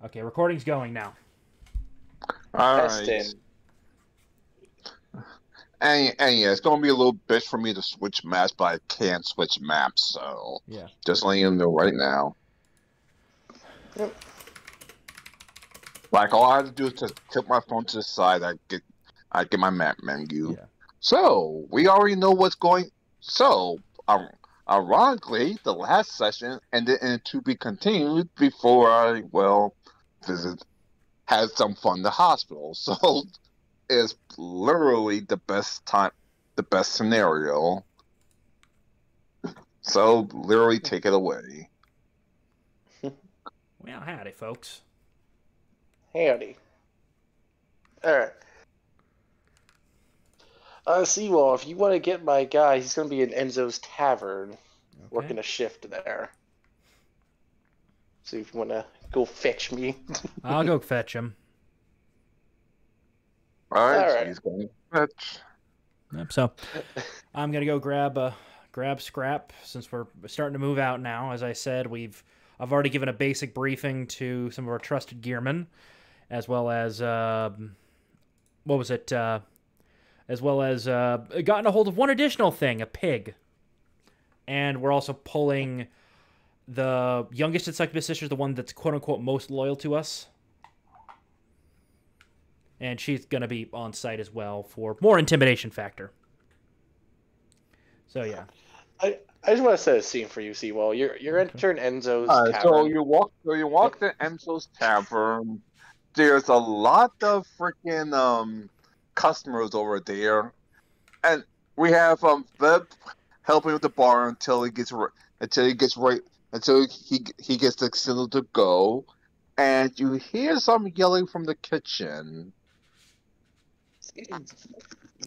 Okay, recording's going now. Alright. And yeah, it's gonna be a little bitch for me to switch maps, but I can't switch maps, so Yeah. just letting you know right now. Yep. Like all I have to do is just tip my phone to the side. I get my map menu. Yeah. So we already know what's going. So ironically, the last session ended in to be continued before I visit had some fun in the hospital. So it's literally the best time, the best scenario. So literally take it away. Well, howdy, folks. Howdy. Alright. Seawall, if you want to get my guy, he's going to be in Enzo's Tavern, working a shift there. So if you want to go fetch me. I'll go fetch him. Alright, he's going to fetch. Yep, so I'm going to go grab Scrap since we're starting to move out now. As I said, I've already given a basic briefing to some of our trusted gearmen, as well as as well as gotten a hold of one additional thing, a pig. And we're also pulling the youngest and succubus sister, the one that's quote-unquote most loyal to us. And she's going to be on site as well for more intimidation factor. So, yeah. I just want to set a scene for you, Seawall. You're entering Enzo's Tavern. So you walk to Enzo's Tavern. There's a lot of freaking customers over there, and we have Veb helping with the bar until he gets the signal to go, and you hear some yelling from the kitchen.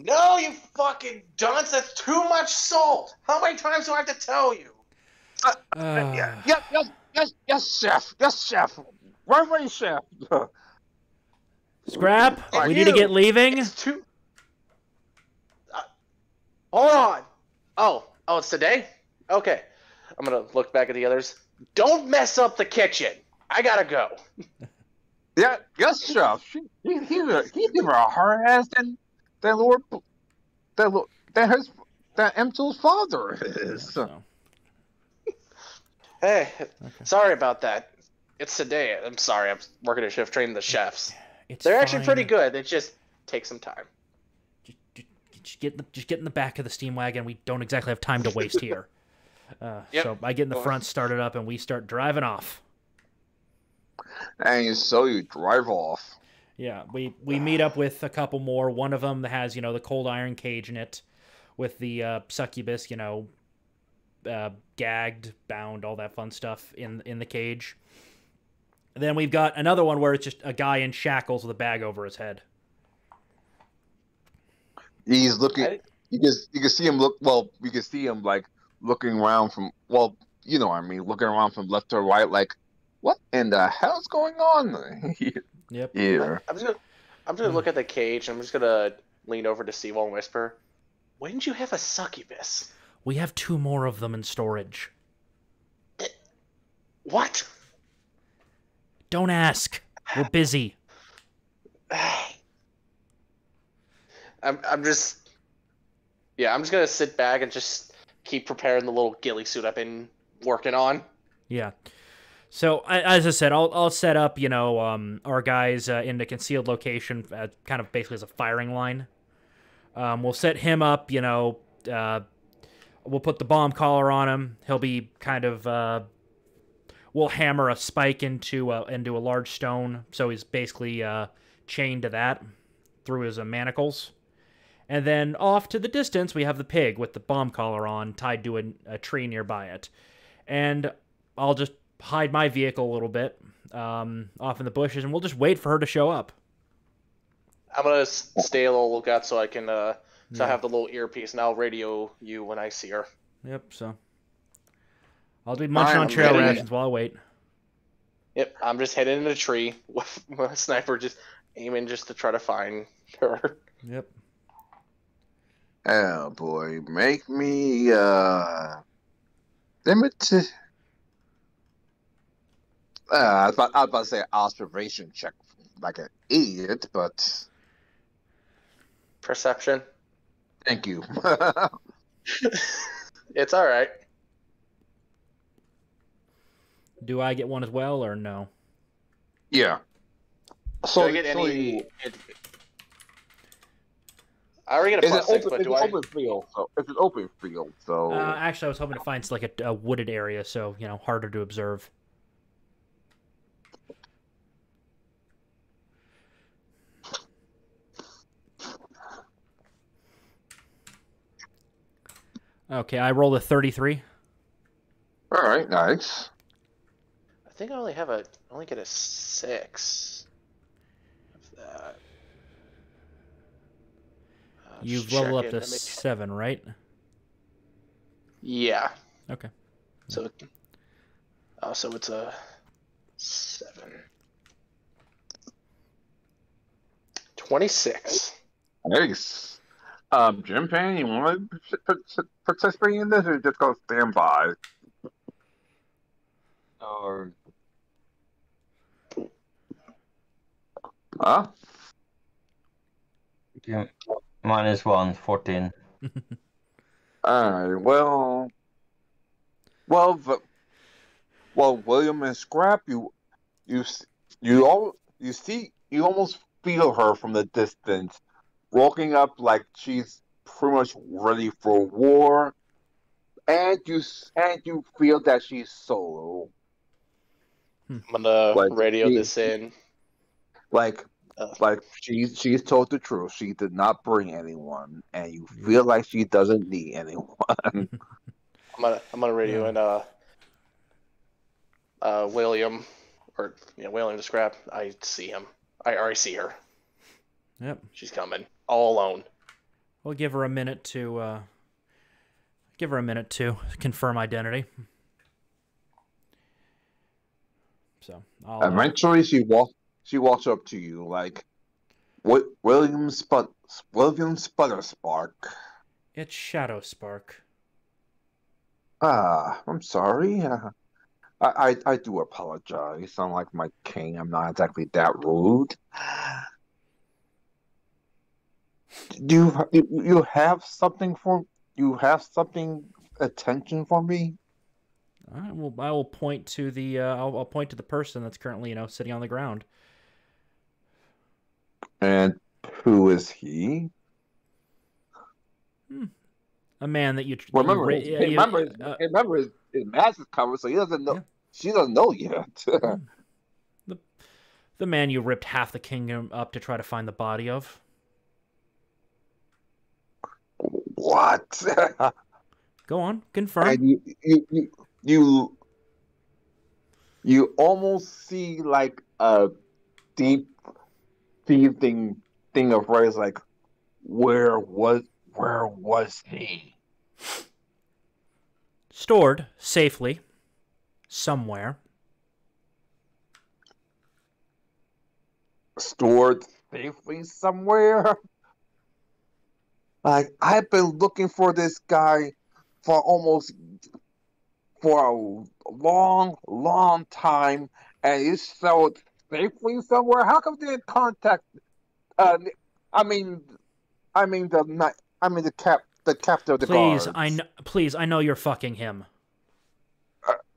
No, you fucking dunce! That's too much salt. How many times do I have to tell you? Yes, chef. Yes, chef. Right away, chef. Scrap, we need to get leaving. It's too... hold on. Oh, it's today? Okay. I'm gonna look back at the others. Don't mess up the kitchen. I gotta go. Yeah, yes, chef. He's even a hard ass than Emsel's father is. Hey, sorry about that. It's today. I'm sorry. I'm working a shift training the chefs. They're actually pretty good. It just takes some time. Just get in the back of the steam wagon. We don't exactly have time to waste here. So I get in the front, start it up, and we start driving off. And so you drive off. Yeah, we meet up with a couple more. One of them has, the cold iron cage in it with the succubus, gagged, bound, all that fun stuff in the cage. And then we've got another one where it's just a guy in shackles with a bag over his head. He's looking. You can see him look. Well, you can see him like looking around from. Well, you know what I mean. Looking around from left to right, like, what in the hell's going on? Yep. Here. I'm just gonna look at the cage. And I'm just gonna lean over to Seawall and whisper, "When did you have a succubus?" We have 2 more of them in storage. What? Don't ask. We're busy. I'm just gonna sit back and just keep preparing the little ghillie suit I've been working on. Yeah. So as I said, I'll set up our guys in the concealed location, kind of basically as a firing line. We'll set him up. We'll put the bomb collar on him. He'll be kind of. We'll hammer a spike into a large stone, so he's basically chained to that through his manacles. And then off to the distance, we have the pig with the bomb collar on, tied to a tree nearby it. And I'll just hide my vehicle a little bit off in the bushes, and we'll just wait for her to show up. I'm gonna stay a little lookout so I can I have the little earpiece, and I'll radio you when I see her. Yep. So I'll be munching on trail rations while I wait. Yep. I'm just heading in a tree with my sniper, just aiming just to try to find her. Yep. Oh boy, make me limit. I was about to say observation check like an idiot, but Perception. thank you. It's all right. Do I get one as well, or no? Yeah. Do I get any? I already get a plus 6, but do I? Open field, so it's an open field. So Actually, I was hoping to find like a wooded area, so harder to observe. Okay, I rolled a 33. all right, nice. I think I only get a 6 of that. You've Just leveled up checking. to 7, right? Yeah. Okay. So it's a 7. 26. Nice. Jim Pan, you want to participate in this, or just go stand by? Or Huh? yeah, -1, 14. All right. Well, William and Scrap, you almost feel her from the distance, walking up like she's pretty much ready for war, and you feel that she's solo. I'm gonna Like radio this in. like she's told the truth. She did not bring anyone, and you feel like she doesn't need anyone. I'm gonna radio in William, or William to Scrap. I see him. I already see her. Yep. She's coming all alone. We'll give her a minute to confirm identity. So Eventually, she walks up to you like, "What, William Sputterspark?" It's Shadow Spark. I'm sorry. I do apologize. Unlike my king, I'm not exactly that rude. Do you have something attention for me? I will point to the I'll point to the person that's currently sitting on the ground. And who is he? A man that you remember his mask is covered, so he doesn't know. Yeah. She doesn't know yet. The man you ripped half the kingdom up to try to find the body of. What? Go on, confirm. And you almost see like a deep seething thing of words like, where was he? Stored safely somewhere. Stored safely somewhere? Like, I've been looking for this guy for a long time, and he's sold safely somewhere. How come they didn't contact? The captain of the guards. Please, I know you're fucking him.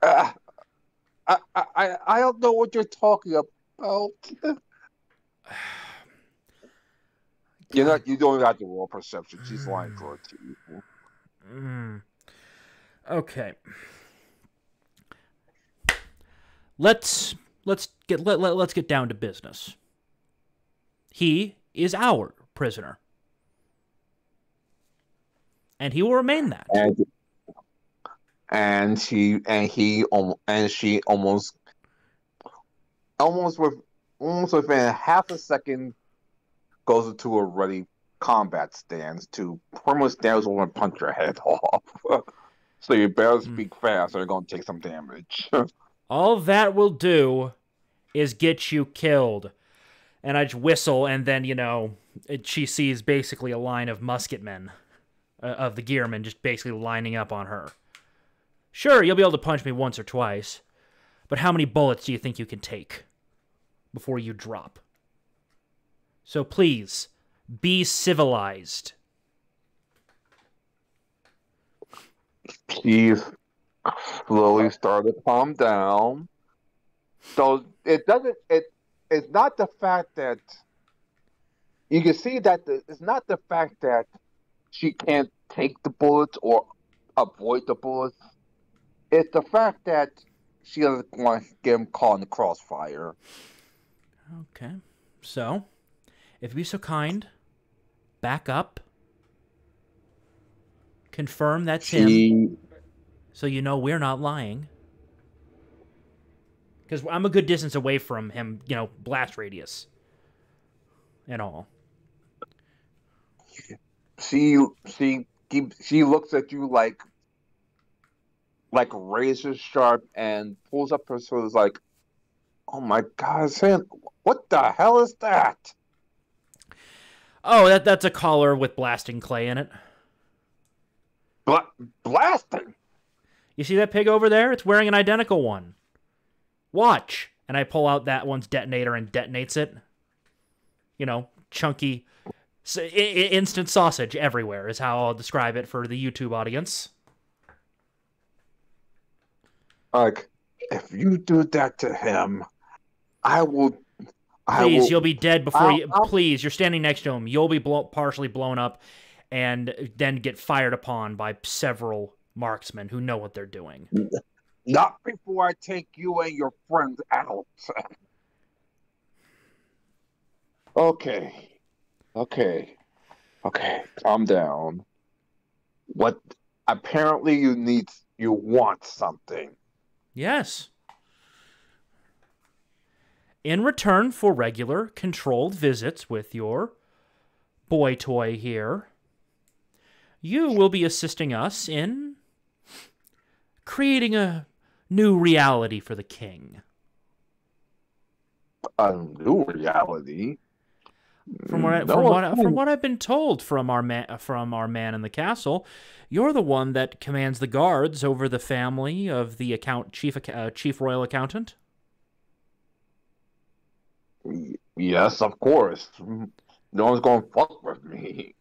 I don't know what you're talking about. You don't have to roll perception. She's lying for it to you. Okay. Let's get down to business. He is our prisoner, and he will remain that. And she almost within half a second goes into a ready combat stance to pretty much damage over and punch your head off. So you better speak fast or you're going to take some damage. All that will do is get you killed. And I just whistle, and then, she sees basically a line of musketmen, of the gearmen, just basically lining up on her. Sure, you'll be able to punch me once or twice, But how many bullets do you think you can take before you drop? So please, be civilized. He slowly started to calm down. So it doesn't. It's not the fact that you can see that it's not the fact that she can't take the bullets or avoid the bullets. It's the fact that she doesn't want to get him caught in the crossfire. Okay. So, if you'd be so kind, back up. Confirm that's him. So you know we're not lying. Because I'm a good distance away from him, you know, blast radius. And all. She looks at you like razor sharp and pulls up her sword like, oh my god, Sam, what the hell is that? Oh, that's a collar with blasting clay in it. Blasting? You see that pig over there? It's wearing an identical one. Watch. And I pull out that one's detonator and detonates it. You know, chunky, instant sausage everywhere is how I'll describe it for the YouTube audience. Like, if you do that to him, Please, you'll be dead before you... Please, you're standing next to him. You'll be partially blown up and then get fired upon by several marksmen who know what they're doing. Not before I take you and your friends out. Okay. Calm down. What? Apparently you want something. Yes. In return for regular, controlled visits with your boy toy here, you will be assisting us in creating a new reality for the king. A new reality? From what I've been told from our man in the castle, you're the one that commands the guards over the family of the chief royal accountant. Yes, of course. No one's going to fuck with me.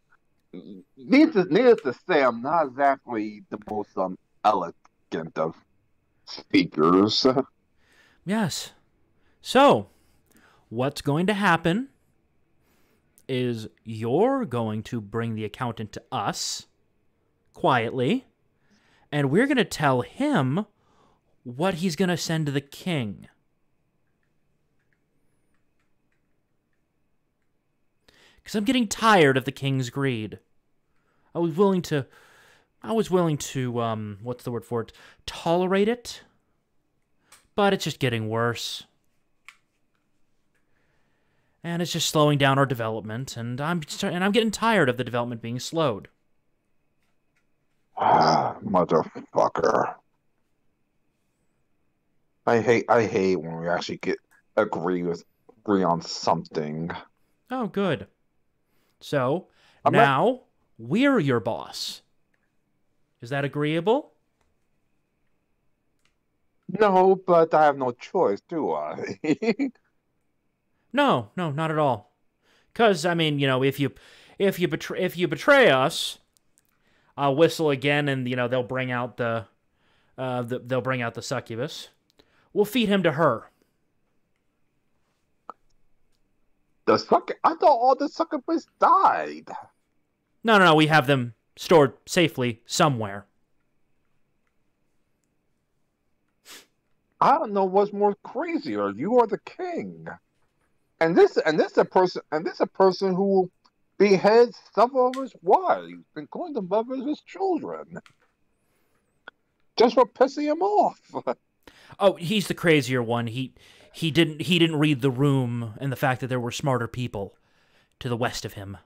Needless to say, I'm not exactly the most elegant of speakers. Yes. So, what's going to happen is you're going to bring the accountant to us quietly, and we're going to tell him what he's going to send to the king. Because I'm getting tired of the king's greed. I was willing to, what's the word for it? Tolerate it. But it's just getting worse. And it's just slowing down our development, and I'm getting tired of the development being slowed. Motherfucker. I hate when we actually agree on something. Oh, good. So, now we're your boss. Is that agreeable? No, but I have no choice, do I? No, not at all. Because I mean, you know, if you betray us, I'll whistle again, and you know they'll bring out the succubus. We'll feed him to her. I thought all the succubus died. No. We have them stored safely somewhere. I don't know what's more crazier, you or the king. And this a person who beheads several of his wives, including the mothers of his children, just for pissing him off. Oh, he's the crazier one. He didn't read the room and the fact that there were smarter people to the west of him.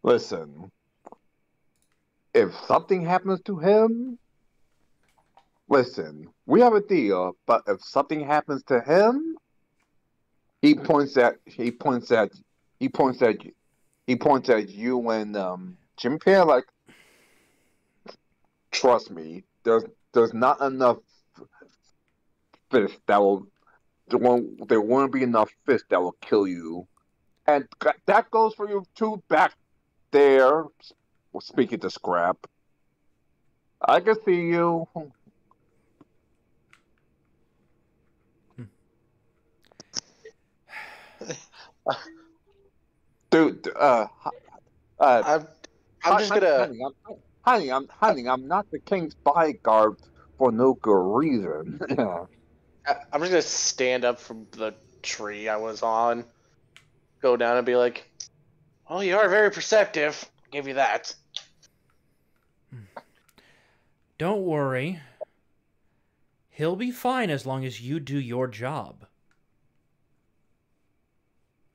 Listen, if something happens to him, listen, we have a deal, but if something happens to him, he points at you. He points at you and Jim Pear like, trust me, there's not enough fists that will there won't be enough fists that will kill you, and that goes for you two back there. Speaking to Scrap, I can see you. Dude, I'm just gonna. honey, I'm not the king's bodyguard for no good reason. I'm just gonna stand up from the tree I was on, go down and be like, "Well, you are very perceptive. I'll give you that." Don't worry. He'll be fine as long as you do your job.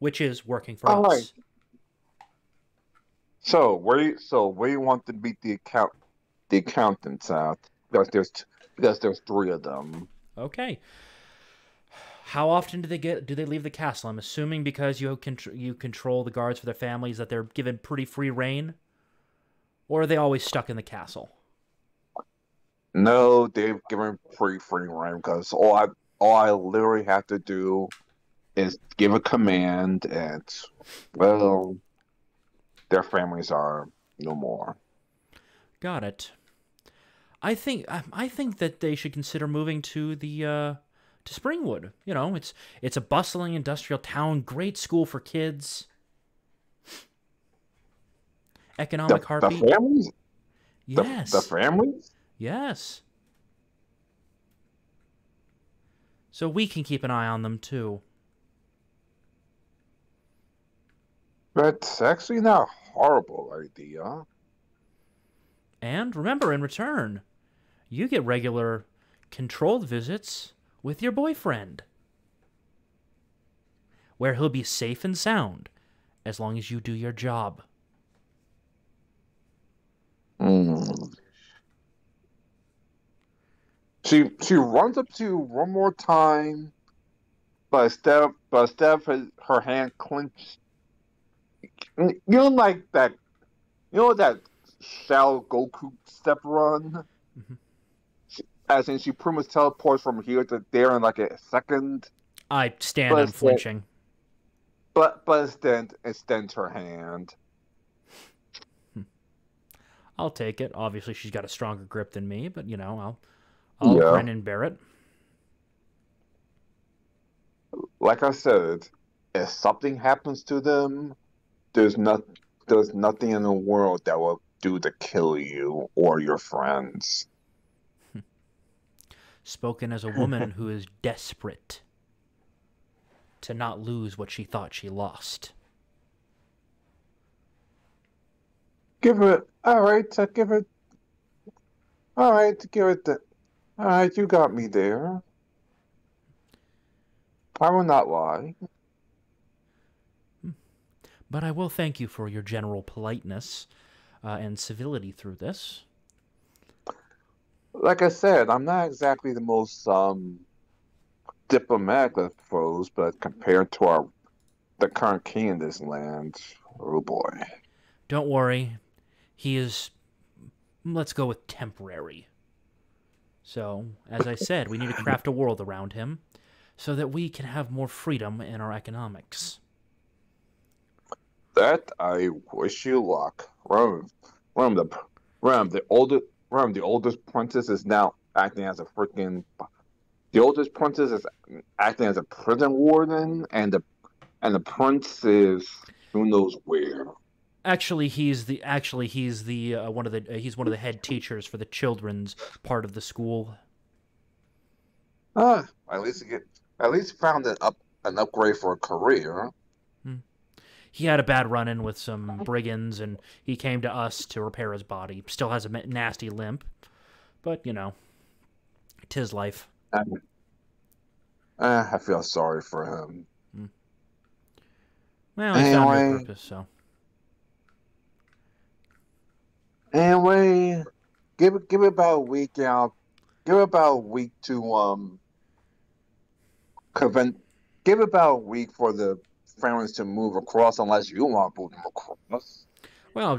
Which is working for All us. right. So where you want to meet the accountants at? Because there's three of them. Okay. How often do they leave the castle? I'm assuming because you control the guards for their families that they're given pretty free reign, or are they always stuck in the castle? No, they've given free reign because all I literally have to do is give a command, and well, their families are no more. Got it. I think that they should consider moving to the to Springwood. You know, it's a bustling industrial town, great school for kids. Economic heartbeat. The families? Yes. The families? Yes. So we can keep an eye on them too. That's actually not a horrible idea. And remember, in return, you get regular controlled visits with your boyfriend, where he'll be safe and sound as long as you do your job. Mm. She runs up to you one more time, but instead of her hand clenched, you know, like that, you know that Shao Goku step run. Mhm. As in, she pretty much teleports from here to there in like a second. I stand But unflinching. But extends her hand. I'll take it. Obviously, she's got a stronger grip than me, but you know, I'll grin and bear it. Like I said, if something happens to them, there's nothing in the world that will do to kill you or your friends. Spoken as a woman who is desperate to not lose what she thought she lost. Give it. All right, give it. All right, give it. All right, you got me there. I will not lie. But I will thank you for your general politeness and civility through this. Like I said, I'm not exactly the most diplomatic of foes, but compared to the current king in this land, oh boy. Don't worry. He is, let's go with temporary. So, as I said, we need to craft a world around him so that we can have more freedom in our economics. That I wish you luck. The oldest princess is now acting as a freaking. The oldest princess is acting as a prison warden, and the prince is who knows where. Actually, he's one of the head teachers for the children's part of the school. At least found an upgrade for a career. He had a bad run-in with some brigands, and he came to us to repair his body. Still has a nasty limp, but, you know, 'tis life. I feel sorry for him. Well, he found a new purpose, so. Anyway, give it about a week out. Give it about a week to Give it about a week for the families to move across unless you want to move them across. Well,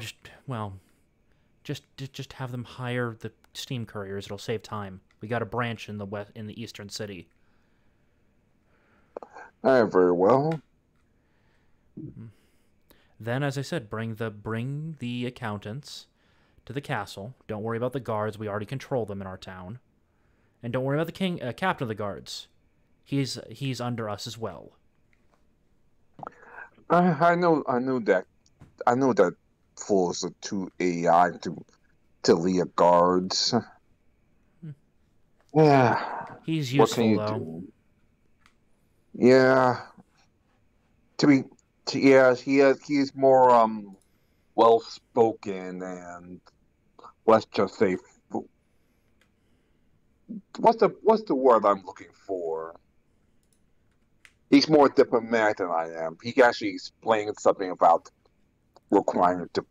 just have them hire the steam couriers. It'll save time. We got a branch in the eastern city. Very well. Then, as I said, bring the accountants to the castle. Don't worry about the guards. We already control them in our town. And don't worry about the captain of the guards. He's under us as well. I know that fools are too AI to lead guards. Yeah. He's useful, though. Do? Yeah. He's more well spoken and let's just say what's the word I'm looking for? He's more diplomatic than I am. He can actually explain something about requiring to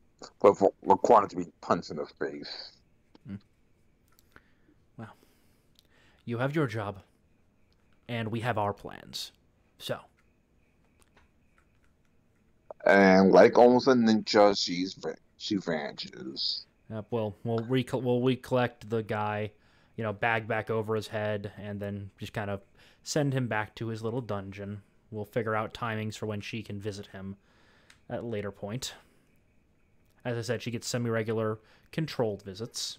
be punched in the face. Well, you have your job, and we have our plans. So. And like almost a ninja, she vanishes. We'll recollect the guy, bag back over his head, and then just kind of send him back to his little dungeon. We'll figure out timings for when she can visit him at a later point. As I said, she gets semi-regular controlled visits.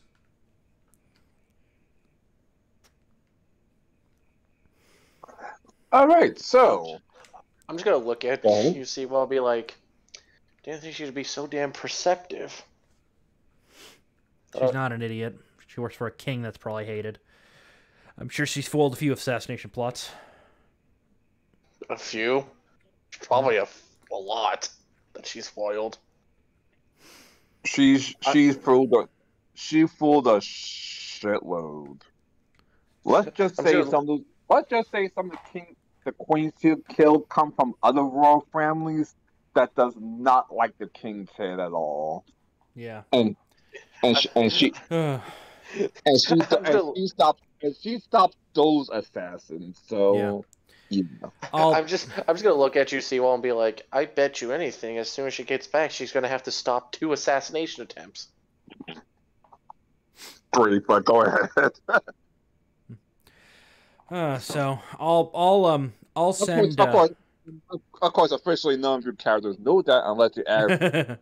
All right, so I'm just gonna look at you, see, well, I'll be like, didn't think she'd be so damn perceptive. She's not an idiot. She works for a king that's probably hated. I'm sure she's foiled a few assassination plots. A few? Probably a lot that she's foiled. She fooled a shitload. Let's just say some of the queens she killed come from other royal families that does not like the king's head at all. Yeah. And she stopped those assassins. So yeah. I'm just gonna look at you, Seawall, and be like, I bet you anything, as soon as she gets back, she's gonna have to stop 2 assassination attempts. Great, but go ahead. So I'll send. Of course, officially none of your characters know that unless you ask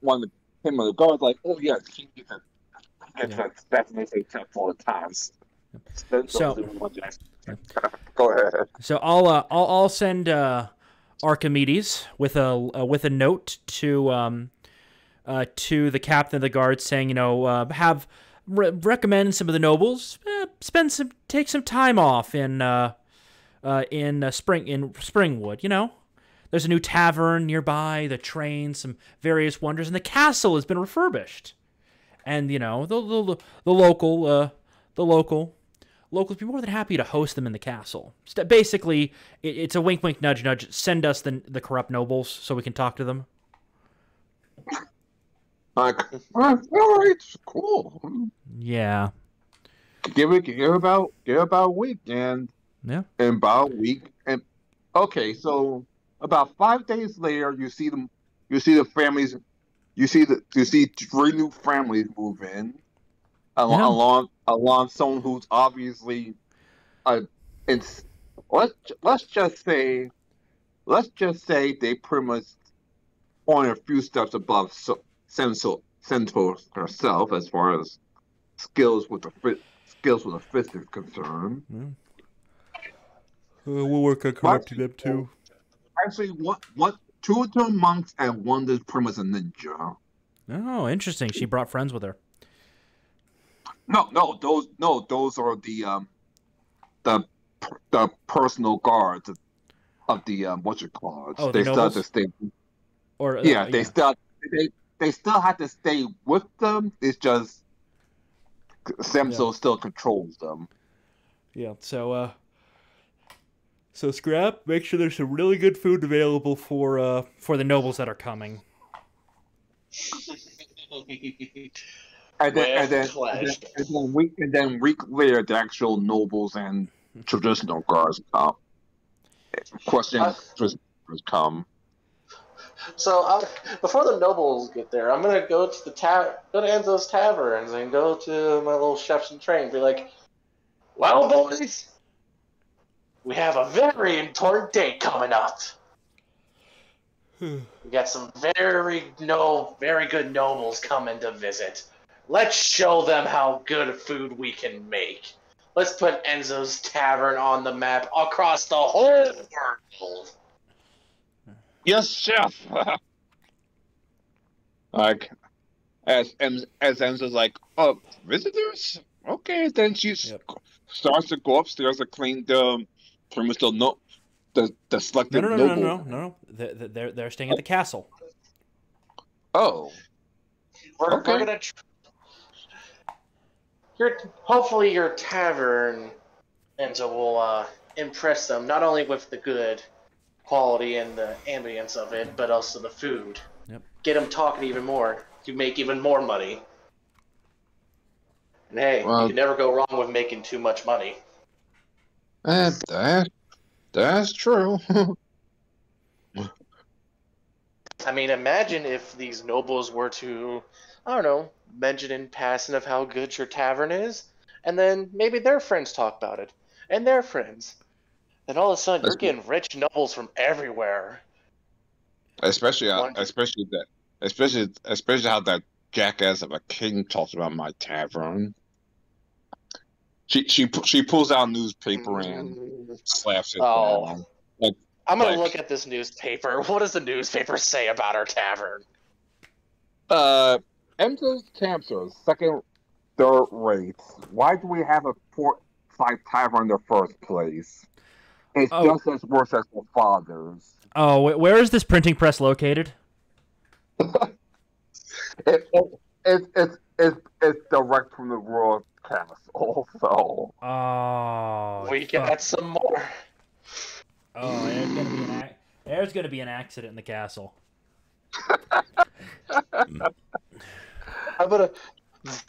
one of him or the guards, like, oh yeah, he gets an assassination attempt all the times. So go ahead. So I'll send Archimedes with a note to the captain of the guard saying, recommend some of the nobles take some time off in Springwood. There's a new tavern nearby, the train, some various wonders, and the castle has been refurbished. And the locals be more than happy to host them in the castle. Basically, it's a wink, wink, nudge, nudge. Send us the corrupt nobles so we can talk to them. All right, cool. Yeah. Give about a week, and about a week, and okay, so about 5 days later, you see the families, you see 3 new families move in, along someone who's obviously, let's just say they pretty much on a few steps above Centaur herself as far as skills with the fist is concerned. We'll work on corrupting them too. Actually, what 2 of them monks and 1 is pretty much a ninja. Oh, interesting. She brought friends with her. No, those are the personal guards of the what you call it. Oh, they the still have nobles? to stay. Or they still have to stay with them. It's just Samso still controls them. Yeah. So Scrap, make sure there's some really good food available for the nobles that are coming. And then week later, the actual nobles and traditional guards come. Question: taverns come. So before the nobles get there, I'm gonna go to go to Enzo's taverns and go to my little chefs in training. Be like, well, boys, we have a very important date coming up. We got some very good nobles coming to visit. Let's show them how good food we can make. Let's put Enzo's tavern on the map across the whole world. Yes, chef. Like as Enzo's like, oh, visitors. Okay, then she starts to go upstairs to clean the pretty much the selected noble. No. They're staying at the castle. Oh, We're okay. gonna. Hopefully your tavern, Enzo, will impress them not only with the good quality and the ambience of it, but also the food. Yep. Get them talking even more. You make even more money. And hey, you can never go wrong with making too much money. That's true. I mean, imagine if these nobles were to, I don't know, mention in passing of how good your tavern is, and then maybe their friends talk about it, and their friends. Then all of a sudden, you're getting rich nobles from everywhere. Especially how that jackass of a king talks about my tavern. She pulls out a newspaper and slaps it down. I'm gonna look at this newspaper. What does the newspaper say about our tavern? Enzo's camps are second, third rates. Why do we have a port-side tavern in the first place? It's just as worse as the father's. Oh, where is this printing press located? It's direct from the royal castle. So. Oh. We got some more. Oh, there's gonna be an accident in the castle.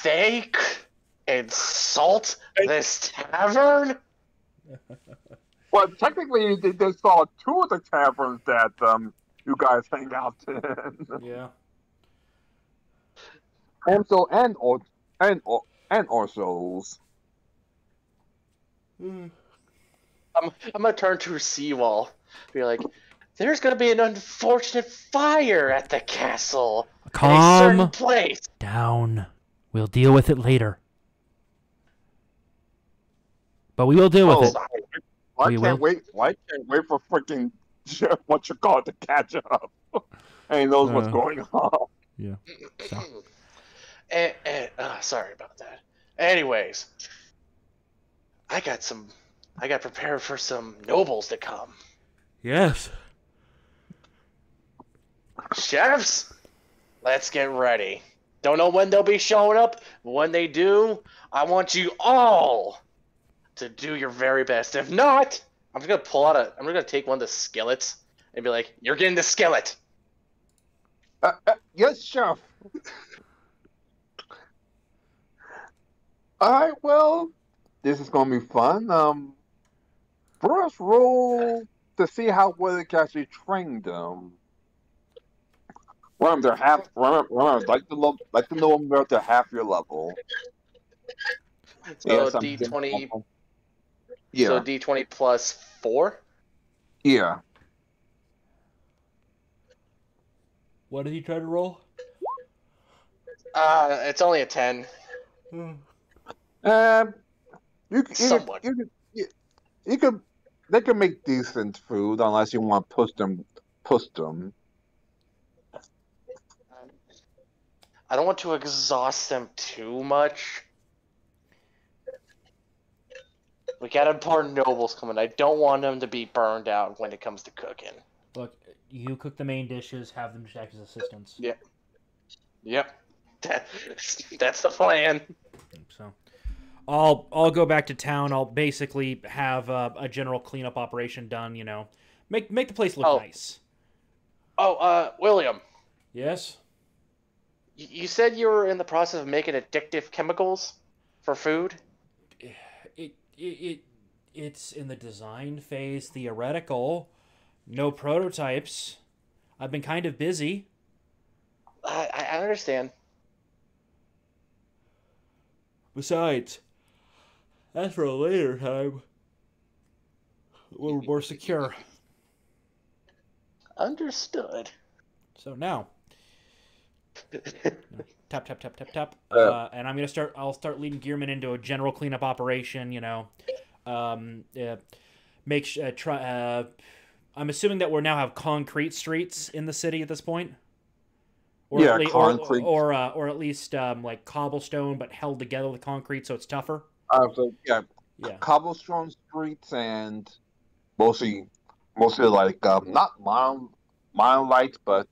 They insult this tavern? Well, technically, they saw two of the taverns that you guys hang out in. Yeah. Enzo and Orso's. I'm gonna turn to a seawall. Be like, there's gonna be an unfortunate fire at the castle. Calm in a certain place. Down. We'll deal with it later. But we will deal with it. Why can't wait for freaking what you call it to catch up? And he knows what's going on. Yeah. So. Sorry about that. Anyways, I got prepared for some nobles to come. Yes. Chefs, let's get ready. Don't know when they'll be showing up, but when they do, I want you all to do your very best. If not, I'm just gonna take one of the skillets and be like, "You're getting the skillet." Yes, chef. All right, well, this is gonna be fun. First roll to see how well you can actually train them. Remember, like to know them to half your level. So D20. Yeah. So D20 plus 4. Yeah. What did he try to roll? It's only a 10. They can make decent food unless you want to push them. I don't want to exhaust them too much. We got important nobles coming. I don't want them to be burned out when it comes to cooking. Look, you cook the main dishes, have them just act as assistants. Yep. That's the plan. So, I'll go back to town. I'll basically have a general cleanup operation done. You know, make the place look nice. William. Yes. You said you were in the process of making addictive chemicals for food? It's in the design phase, theoretical. No prototypes. I've been kind of busy. I understand. Besides, as for a later time, when we're more secure. Understood. So now, tap tap tap tap tap, Uh, and I'm gonna start. I'll start leading Gearman into a general cleanup operation. Yeah, try. I'm assuming that we now have concrete streets in the city at this point, or yeah, at least, concrete. or at least like cobblestone, but held together with concrete, so it's tougher. So yeah, Yeah, cobblestone streets and mostly, mostly like not mile lights, but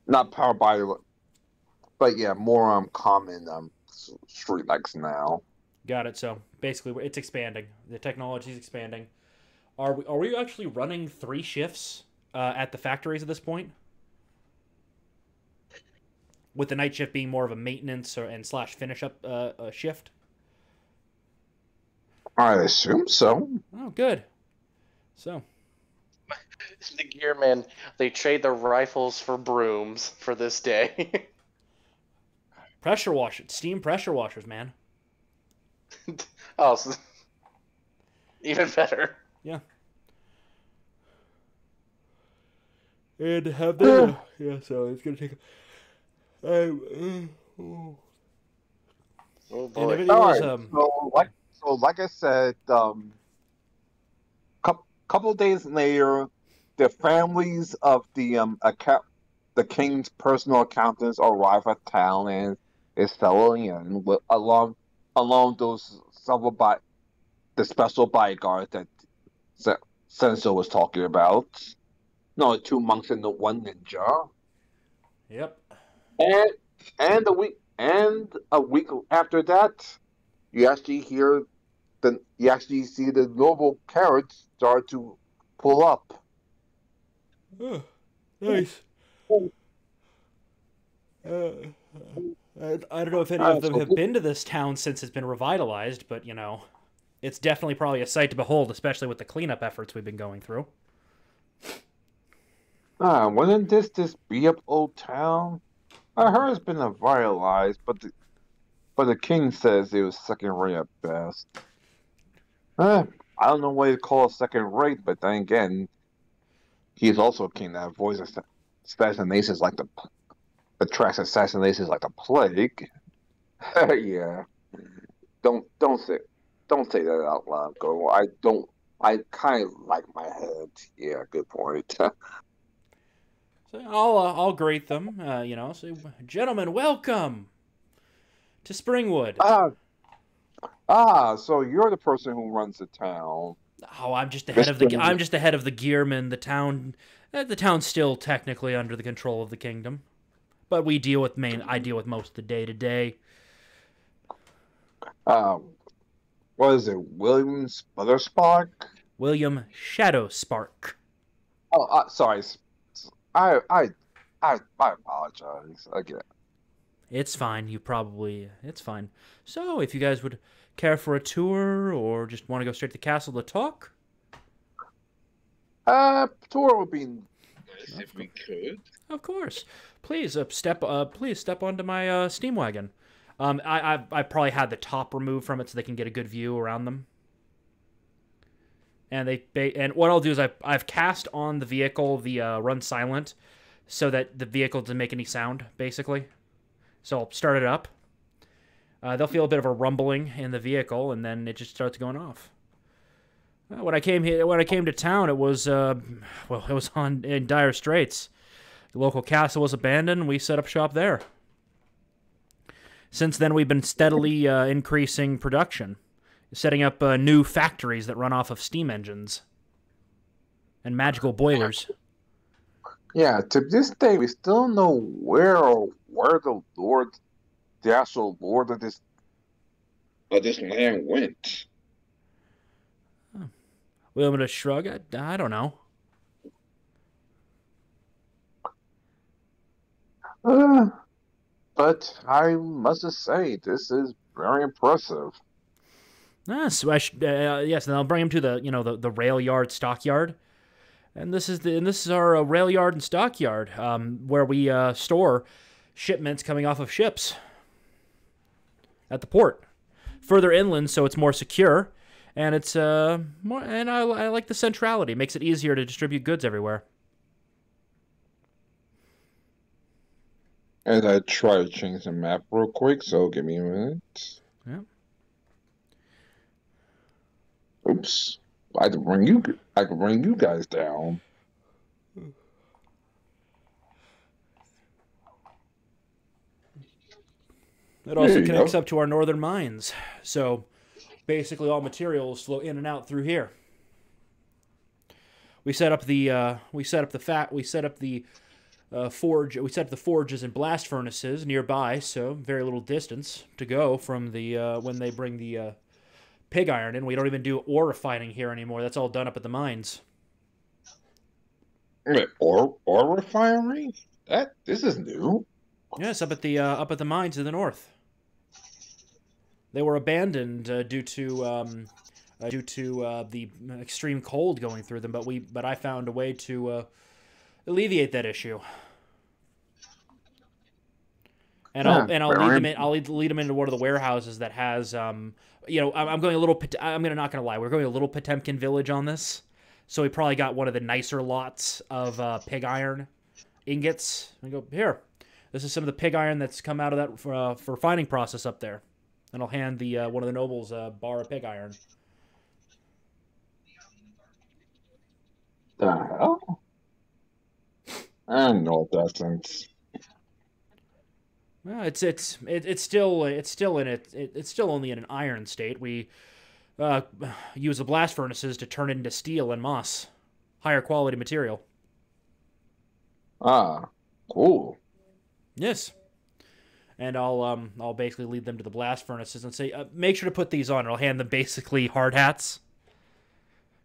not powered by, but yeah, more common street lights now. got it. So basically, it's expanding. The technology is expanding. Are we actually running 3 shifts at the factories at this point? With the night shift being more of a maintenance and slash finish up shift. I assume so. Oh, good. So The gearmen, they trade their rifles for brooms for this day. pressure washer, steam pressure washers, man. Oh, so even better. Yeah. And have they? Yeah. So it's gonna take. Oh And boy. everything All was right. So like I said, couple days later, the families of the king's personal accountants arrive at town and is settling in along those the special bodyguards that Se- Senso was talking about. No, 2 monks and the 1 ninja. Yep. And a week after that, you actually hear you actually see the noble carriage start to pull up. Oh, nice. I don't know if any of them So have been to this town since it's been revitalized, but it's definitely probably a sight to behold, especially with the cleanup efforts we've been going through. wouldn't this be up old town? I heard it's been revitalized, but the king says it was second rate at best. I don't know what you call it second rate, but then again, he's also a king that avoids assassinations like the attracts assassinations like the plague. Yeah, don't say that out loud, Go. I don't. I kind of like my head. Yeah, good point. So I'll greet them. Say, gentlemen, welcome to Springwood. ah, so you're the person who runs the town, Oh, I'm just the head of the Mister. I'm just the head of the gearmen. The town's still technically under the control of the kingdom, but I deal with most of the day to day. Uh, what is it, William Sputherspark? William Shadow Spark. Oh, sorry. I I I apologize again. It's fine. It's fine. So, if you guys would care for a tour or just want to go straight to the castle to talk, Tour would be nice if we could. of course. Please step onto my steam wagon. I probably had the top removed from it so they can get a good view around them. And and what I'll do is I've cast on the vehicle the run silent, so that the vehicle doesn't make any sound basically. So I'll start it up. They'll feel a bit of a rumbling in the vehicle, and then it just starts going off. When I came to town, it was in dire straits. The local castle was abandoned. We set up shop there. Since then, we've been steadily increasing production, setting up new factories that run off of steam engines and magical boilers. Yeah, to this day, we still don't know where the actual lord of this land went. William to shrug. I don't know. But I must just say, this is very impressive. Yes, yes, and I'll bring him to the the rail yard, stockyard, and this is our rail yard and stockyard, where we store shipments coming off of ships at the port, further inland, so it's more secure, and it's more. And I like the centrality; it makes it easier to distribute goods everywhere. And I try to change the map real quick, so give me a minute. Yeah. Oops. I can bring you guys down. It also There you connects go. up to our northern mines, so basically all materials flow in and out through here. We set up the forges and blast furnaces nearby, so very little distance to go from the when they bring the pig iron in. We don't even do ore refining here anymore. That's all done up at the mines. Wait, ore refinery? This is new. Yes, up at the mines in the north. They were abandoned due to the extreme cold going through them, but I found a way to alleviate that issue. And I'll lead them into one of the warehouses that has I'm going a little. I'm not gonna lie. We're going a little Potemkin village on this, so we probably got one of the nicer lots of pig iron ingots. And go here. This is some of the pig iron that's come out of that for refining process up there, and I'll hand the one of the nobles a bar of pig iron. The hell? I don't know what that sense. Well, it's still only in an iron state. We use the blast furnaces to turn it into steel and moss, higher quality material. Ah, cool. Yes, and I'll basically lead them to the blast furnaces and say, make sure to put these on. And I'll hand them basically hard hats.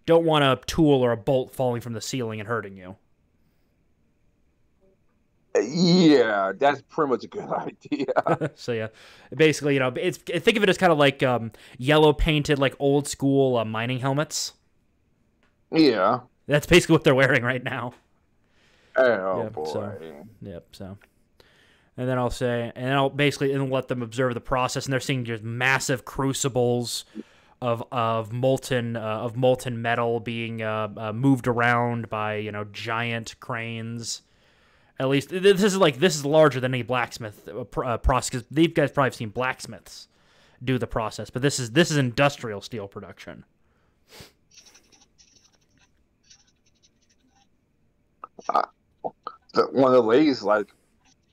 Don't want a tool or a bolt falling from the ceiling and hurting you. Yeah, that's pretty much a good idea. So yeah, basically, think of it as kind of like yellow painted, like old school mining helmets. Yeah. That's basically what they're wearing right now. Oh Yep, boy. So, and then I'll basically let them observe the process, and they're seeing just massive crucibles of molten metal being moved around by giant cranes. At least this is larger than any blacksmith process. Because these guys probably have seen blacksmiths do the process, but this is industrial steel production. One of the ladies, like,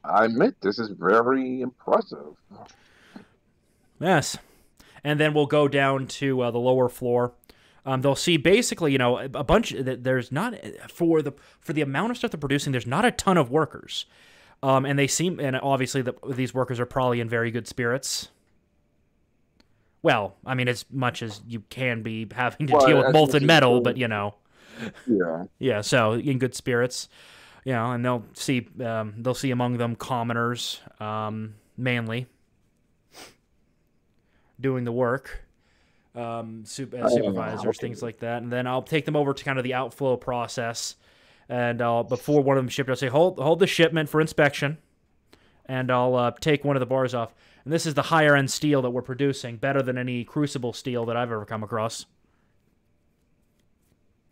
I admit, this is very impressive. Yes, and then we'll go down to the lower floor. They'll see basically, a bunch. There's not for the amount of stuff they're producing. There's not a ton of workers, and obviously these workers are probably in very good spirits. Well, I mean, as much as you can be having to deal with molten metal, but Yeah. yeah. So in good spirits, and they'll see among them commoners, mainly doing the work. Supervisors, things like that, and then I'll take them over to kind of the outflow process, and before one of them shipped, I'll say hold the shipment for inspection, and I'll take one of the bars off. And this is the higher end steel that we're producing, better than any crucible steel that I've ever come across.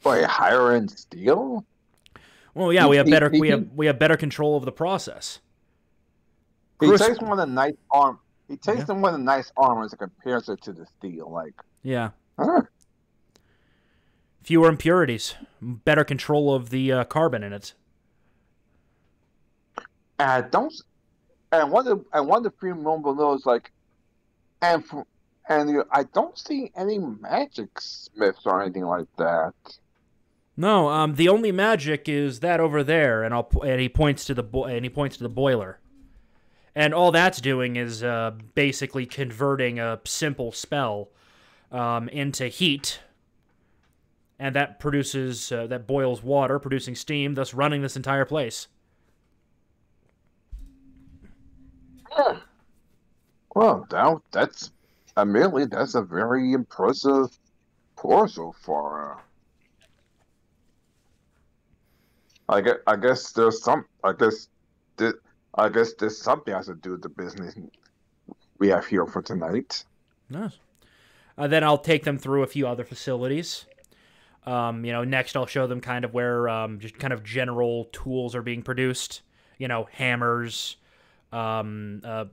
Wait, higher end steel? Well, yeah, we have better control of the process. He takes one of the nice arm. He takes them one of the nice armors and compares it to the steel, like. Yeah. Huh. Fewer impurities, better control of the carbon in it. And one of the few moments below is like, I don't see any magic smiths or anything like that. No, the only magic is that over there, and he points to the boiler. And all that's doing is basically converting a simple spell into heat, and that boils water, producing steam, thus running this entire place. Well, that's admittedly, that's a very impressive pour so far. I guess there's some. Th- I guess there's something has to do with the business we have here for tonight. Nice. Then I'll take them through a few other facilities. Next I'll show them kind of where just kind of general tools are being produced. Hammers,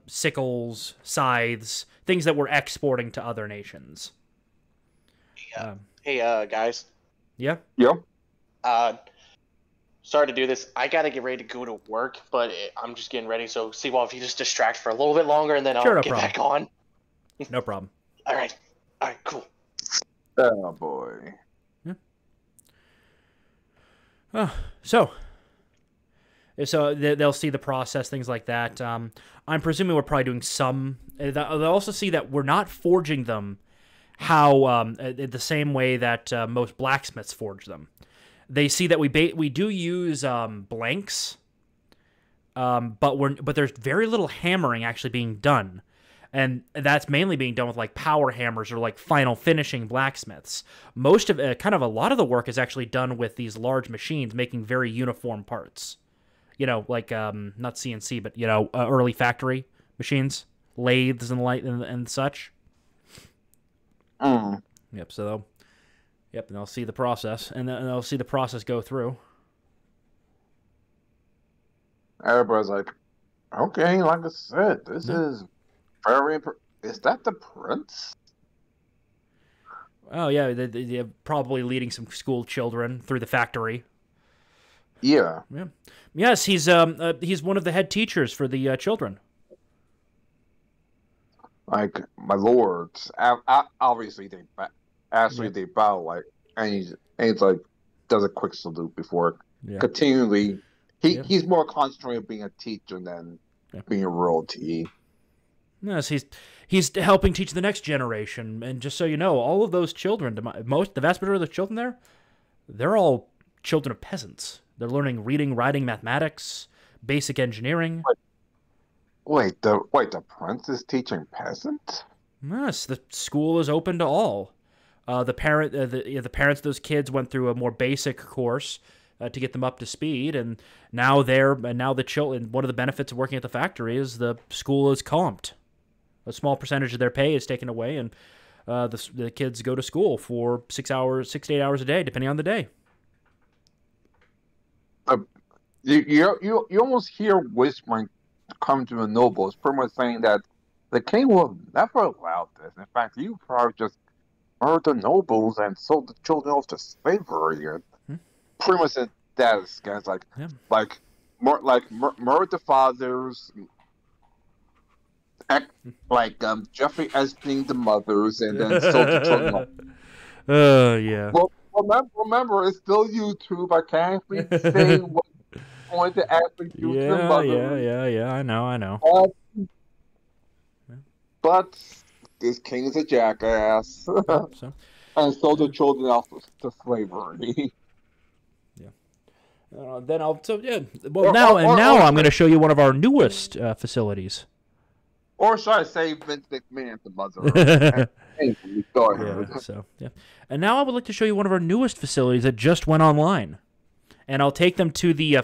sickles, scythes, things that we're exporting to other nations. Hey, guys. Yeah? Yep. Sorry to do this. I gotta get ready to go to work, but I'm just getting ready. So, Seawall, if you just distract for a little bit longer, and then I'll get back on. No problem. All right, cool. Oh boy. Yeah. So they'll see the process, things like that. I'm presuming we're probably doing some. They'll also see that we're not forging them how the same way that most blacksmiths forge them. They see that we do use blanks, but there's very little hammering actually being done, and that's mainly being done with like power hammers or like final finishing blacksmiths. Most of a lot of the work is actually done with these large machines making very uniform parts. Like not CNC, but early factory machines, lathes and such. Yep. So and they'll see the process, and then they'll see the process go through. Everybody's like, okay, like I said, this is very. Is that the prince? Oh yeah, they're probably leading some school children through the factory. Yeah. Yes, he's one of the head teachers for the children. Like, my lords, obviously they bow, like, and he's like, does a quick salute before continually. He's more concentrated on being a teacher than being a royalty. Yes, he's helping teach the next generation, and just so you know, all of those children, the vast majority of the children there, they're all children of peasants. They're learning reading, writing, mathematics, basic engineering. Wait, the prince is teaching peasants? Yes, the school is open to all. The parents of those kids went through a more basic course to get them up to speed, and now the children. One of the benefits of working at the factory is the school is comped. A small percentage of their pay is taken away, and the kids go to school for 6 to 8 hours a day, depending on the day. You almost hear whispering come to the nobles, pretty much saying that the king will never allow this. In fact, you probably just murdered the nobles and sold the children off to slavery. Pretty much that is murdered the fathers, Jeffrey Epstein the mothers, and then sold the children off. Yeah. Well, remember, it's still YouTube. I can't say what going to actually do to the mothers. Yeah. I know. But this king is a jackass, and sold the children off to slavery. Then I'll now I'm going to show you one of our newest facilities. Or should I say Vince McMahon, the mother? And now I would like to show you one of our newest facilities that just went online. And I'll take them to the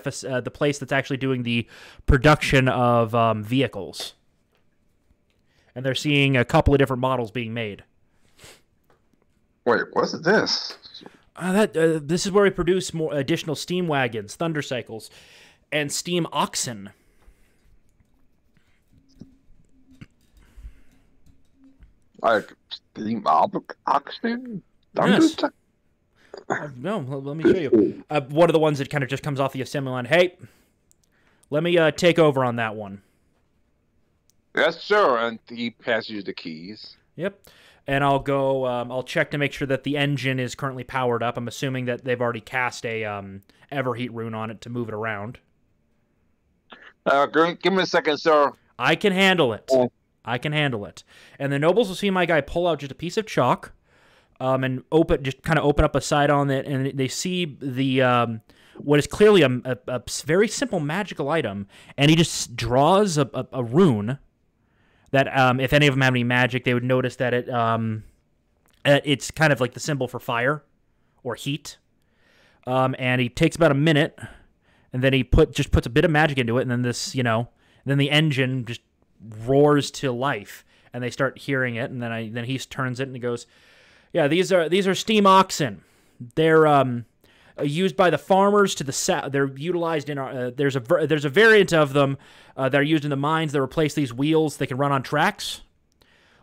place that's actually doing the production of vehicles. And they're seeing a couple of different models being made. Wait, what's this? This is where we produce more additional steam wagons, thunder cycles, and steam oxen. Like steam oxen? Yes. No, let me show you. One of the ones that kind of just comes off the assembly line. Hey, let me take over on that one. Yes, sir. And he passes you the keys. Yep. And I'll go. I'll check to make sure that the engine is currently powered up. I'm assuming that they've already cast a Everheat rune on it to move it around. Give me a second, sir. I can handle it. I can handle it. And the nobles will see my guy pull out just a piece of chalk, and open up a side on it, and they see the what is clearly a very simple magical item, and he just draws a rune that if any of them have any magic, they would notice that it's kind of like the symbol for fire or heat. And he takes about a minute, and then he just puts a bit of magic into it, and then then the engine just roars to life, and they start hearing it, and then he turns it and he goes, "Yeah, these are steam oxen. They're used by the farmers to the south. They're utilized in our. There's a variant of them that are used in the mines that replace these wheels. They can run on tracks.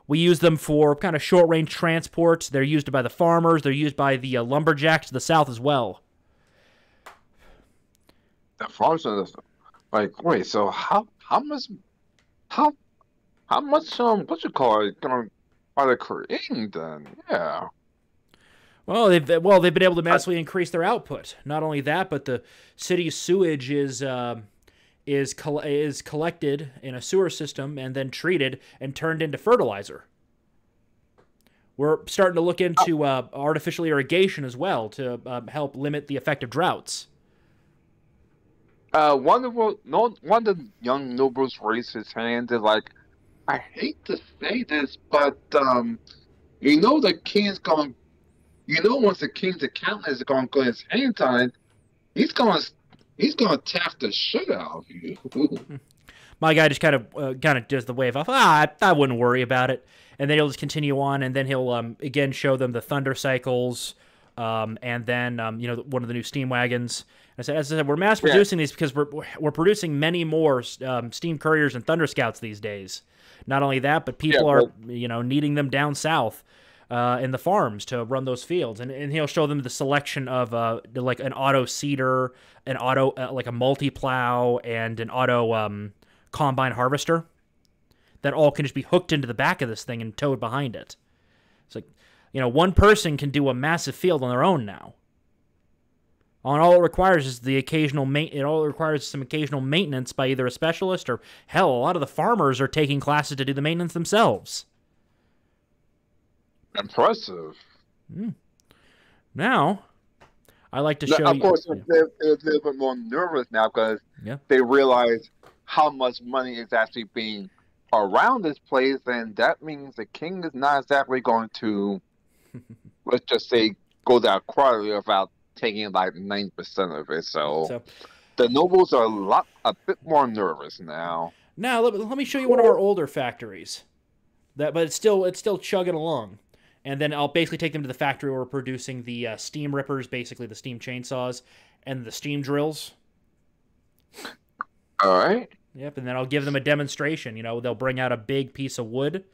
We use them for kind of short-range transport. They're used by the farmers. They're used by the lumberjacks to the south as well." The farmers are like, wait, so how much what you call it are they creating then? Yeah. Well, they've been able to massively increase their output. Not only that, but the city's sewage is collected in a sewer system and then treated and turned into fertilizer. We're starting to look into artificial irrigation as well to help limit the effect of droughts. One of the young nobles raised his hand and like, I hate to say this, but the king's going. Once the king's account is going to go his hands on it, he's going to tap the shit out of you. My guy just kind of does the wave off. I wouldn't worry about it, and then he'll just continue on, and then he'll again show them the thunder cycles, and then one of the new steam wagons. As I said, we're mass producing these because we're producing many more steam couriers and thunder scouts these days. Not only that, but people are needing them down south in the farms to run those fields, and he'll show them the selection of like an auto seeder, an auto like a multi-plow, and an auto combine harvester that all can just be hooked into the back of this thing and towed behind it. It's like one person can do a massive field on their own now. All it requires is some occasional maintenance by either a specialist or, hell, a lot of the farmers are taking classes to do the maintenance themselves. Impressive. Now, I like to show you. Of course, they're a little bit more nervous now because they realize how much money is actually being around this place, and that means the king is not exactly going to, let's just say, go down quietly without taking like 9% of it. So the nobles are a bit more nervous now. Now let me show you one of our older factories. But it's still chugging along. And then I'll basically take them to the factory where we're producing the steam rippers, basically the steam chainsaws, and the steam drills. All right. Yep, and then I'll give them a demonstration. They'll bring out a big piece of wood.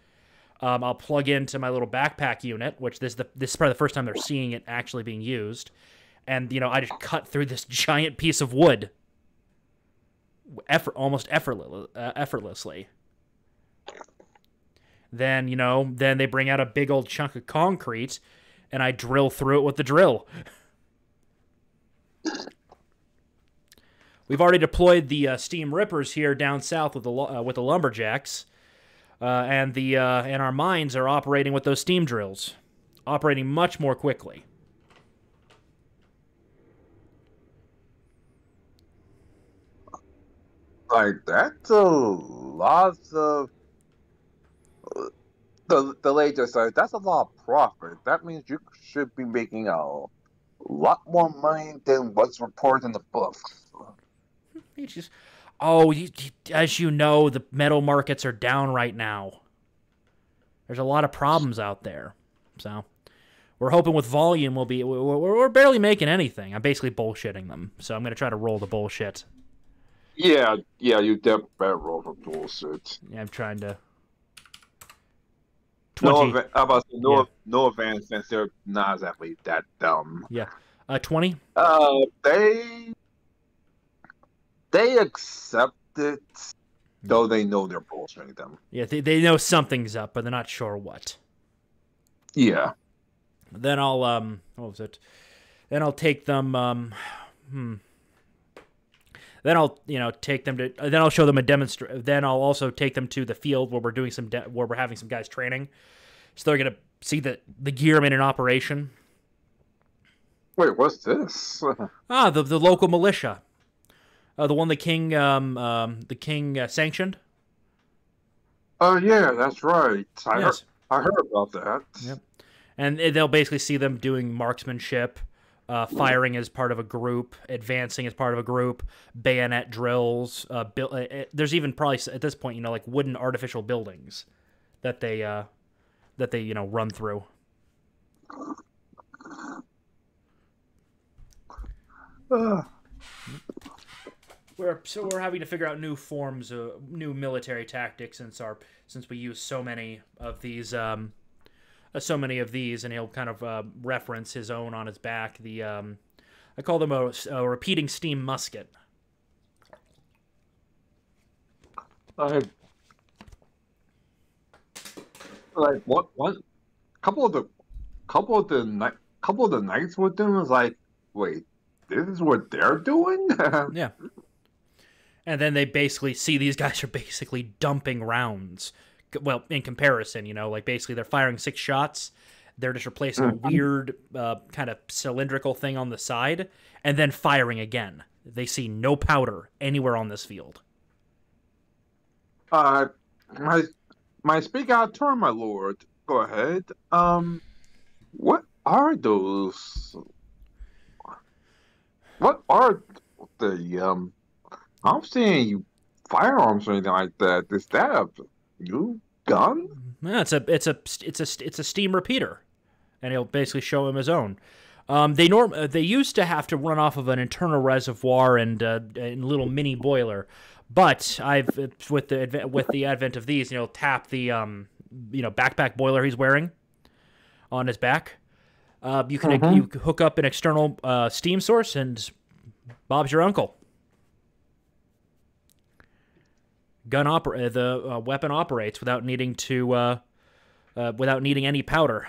I'll plug into my little backpack unit, which this is probably the first time they're seeing it actually being used. And, I just cut through this giant piece of wood almost effortlessly. Then, then they bring out a big old chunk of concrete, and I drill through it with the drill. We've already deployed the steam rippers here down south with the lumberjacks, and our mines are operating with those steam drills, operating much more quickly. Like, that's a lot of... The later side, that's a lot of profit. That means you should be making a lot more money than what's reported in the books. As you know, the metal markets are down right now. There's a lot of problems out there. So, we're hoping with volume we're barely making anything. I'm basically bullshitting them. So I'm going to try to roll the bullshit. Yeah, you definitely better roll for bullshit. Yeah, I'm trying to... 20. No advance since they're not exactly that dumb. Yeah. 20? They accept it, though they know they're bullshitting them. Yeah, they know something's up, but they're not sure what. Yeah. Then I'll what was it? Then I'll take them Then I'll take them to. Then I'll show them a demonstration. Then I'll also take them to the field where we're doing where we're having some guys training, so they're gonna see the gear in operation. Wait, what's this? The local militia, the one the king sanctioned. Oh yeah, that's right. Yes. I heard about that. Yep. And they'll basically see them doing marksmanship, firing as part of a group, advancing as part of a group, bayonet drills. There's even probably at this point, like wooden artificial buildings that they run through. Uh, We're having to figure out new forms, new military tactics since we use so many of these. And he'll kind of reference his own on his back. I call them a repeating steam musket. like, like what? Couple of the nights with them was like, wait, this is what they're doing? Yeah. And then they basically see these guys are basically dumping rounds. Well, in comparison, like basically they're firing 6 shots. They're just replacing a weird kind of cylindrical thing on the side and then firing again. They see no powder anywhere on this field. My speak out turn, my lord. Go ahead. What are those? What are the I'm seeing firearms or anything like that. Is that a new gun? Yeah, it's a steam repeater, and he'll basically show him his own. They used to have to run off of an internal reservoir and little mini boiler, but with the advent of these, tap the backpack boiler he's wearing on his back. You can hook up an external steam source, and Bob's your uncle. The weapon operates without needing any powder.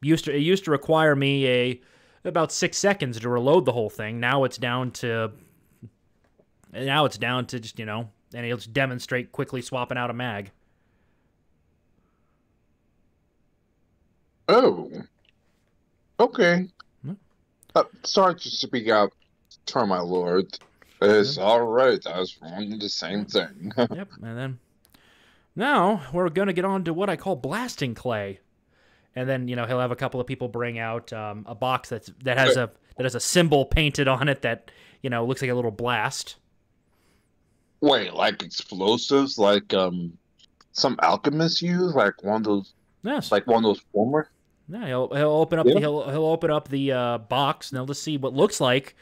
It used to require me about 6 seconds to reload the whole thing. Now it's down to just and he'll just demonstrate quickly swapping out a mag. Oh, okay. Sorry to speak out, turn, my lord. It's all right. I was wondering the same thing. Yep, and then now we're gonna get on to what I call blasting clay, and then he'll have a couple of people bring out a box that has a symbol painted on it that looks like a little blast. Wait, like explosives, like some alchemists use, like one of those. Yes. Like one of those former. Yeah, he'll open up he'll open up the box, and they'll just see what looks like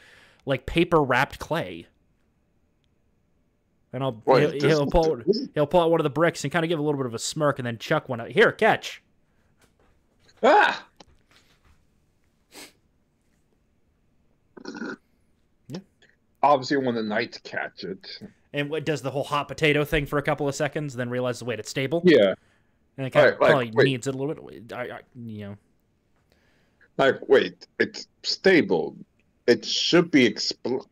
paper wrapped clay. And he'll pull out one of the bricks and kind of give a little bit of a smirk, and then chuck one out. Here, catch. Ah. Yeah. Obviously, when the knights catch it. And what does the whole hot potato thing for a couple of seconds, then realizes, wait, it's stable. Yeah. And it kind of probably needs it a little bit. Like, wait, it's stable. It should be exploding.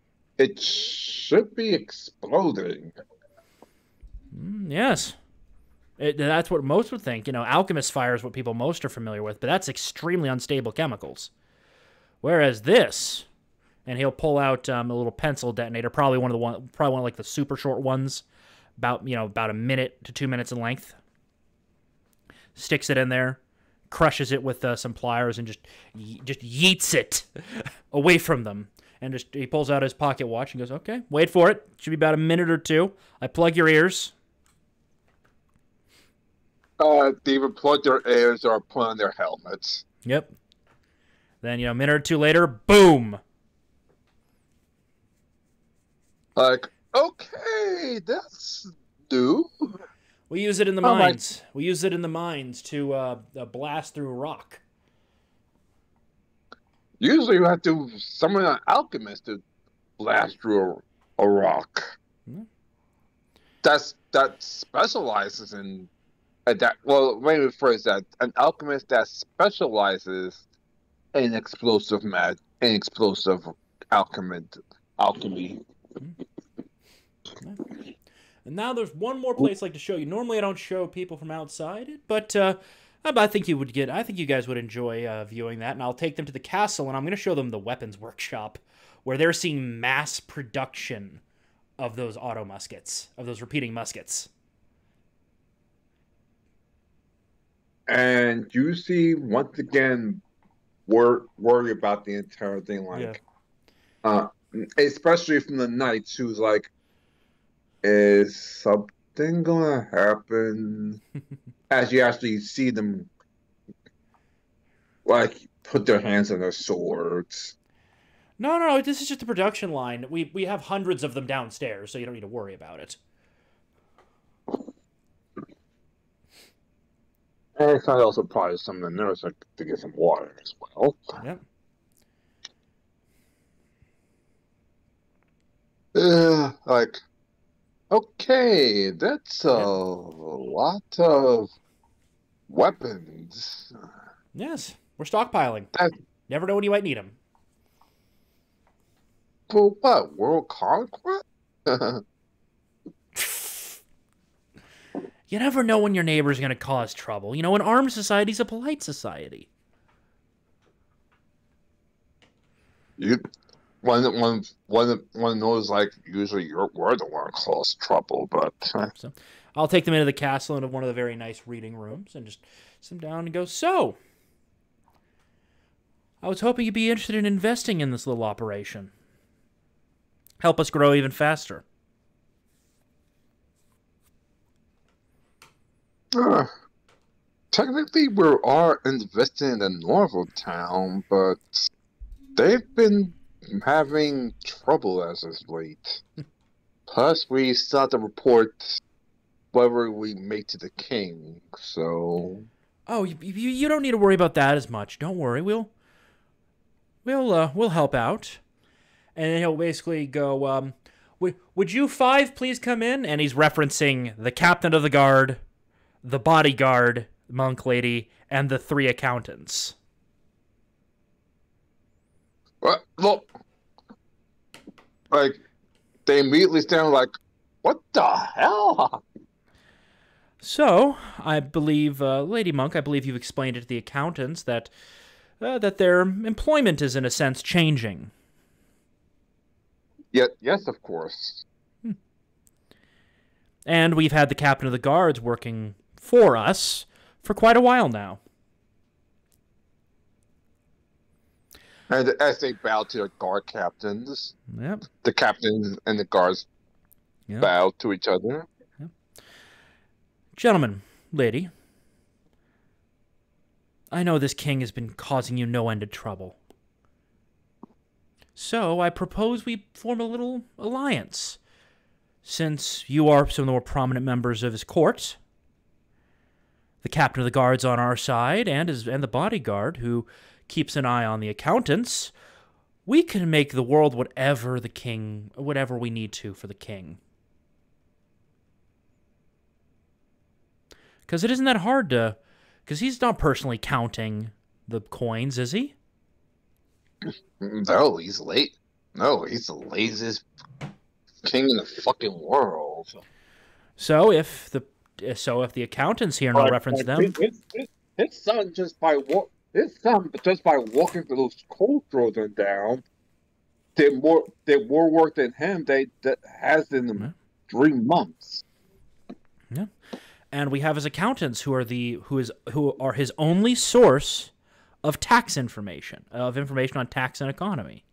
Yes. That's what most would think. Alchemist fire is what people most are familiar with, but that's extremely unstable chemicals. Whereas this, and he'll pull out a little pencil detonator, probably one of like the super short ones, about a minute to 2 minutes in length. Sticks it in there, crushes it with some pliers, and just yeets it away from them. And he pulls out his pocket watch and goes, "Okay, wait for it. Should be about a minute or 2. I plug your ears." They even plug their ears or put on their helmets. Yep. Then a minute or 2 later, boom. Like, okay, that's new. We use it in the mines. We use it in the mines to blast through rock. Usually you have to summon an alchemist to blast through a rock. Hmm. That specializes in that. Well, let me rephrase that. An alchemist that specializes in explosive alchemy. And now there's one more place I'd like to show you. Normally I don't show people from outside, but I think you guys would enjoy viewing that. And I'll take them to the castle, and I'm going to show them the weapons workshop, where they're seeing mass production of those auto muskets, of those repeating muskets. And you see, once again, worry about the entire thing, like, especially from the knights, who's like, is something gonna happen? As you actually see them, like, put their hands on their swords. No. This is just a production line. We have hundreds of them downstairs, so you don't need to worry about it. And it's also probably some of the nurse like, to get some water as well. Yep. Like, okay, that's a lot of weapons. Yes, we're stockpiling. That Never know when you might need them. for what? World conquest? You never know when your neighbor's going to cause trouble. You know, an armed society's a polite society. One of those, like, usually we're the one cause trouble, but So I'll take them into the castle into one of the very nice reading rooms and just sit them down and go, so, I was hoping you'd be interested in investing in this little operation. Help us grow even faster. technically we are investing in the Norval town, but they've been having trouble as of late. Plus, we still have to report whatever we make to the king, so... Oh, you don't need to worry about that as much. Don't worry, we'll help out. And then he'll basically go, would you five please come in? And he's referencing the captain of the guard, the bodyguard, monk lady, and the 3 accountants. What? Look, like, they immediately stand like, what the hell? So, I believe, Lady Monk, I believe you've explained it to the accountants that their employment is, in a sense, changing. Yes, of course. And we've had the captain of the guards working for us for quite a while now. And as they bow to the guard captains, Yep. the captains and the guards bow to each other. Yep. Gentlemen, lady, I know this king has been causing you no end of trouble. So I propose we form a little alliance. Since you are some of the more prominent members of his court, the captain of the guard's on our side, and the bodyguard, who keeps an eye on the accountants, we can make the world whatever we need to for the king. Because it isn't that hard to... Because he's not personally counting the coins, is he? No, he's late. No, he's the laziest king in the fucking world. So if the accountants here, and I'll reference them... His son just by walking through those cold throws down did more work than him that has in 3 months. Yeah. And we have his accountants who are his only source of tax information, on tax and economy.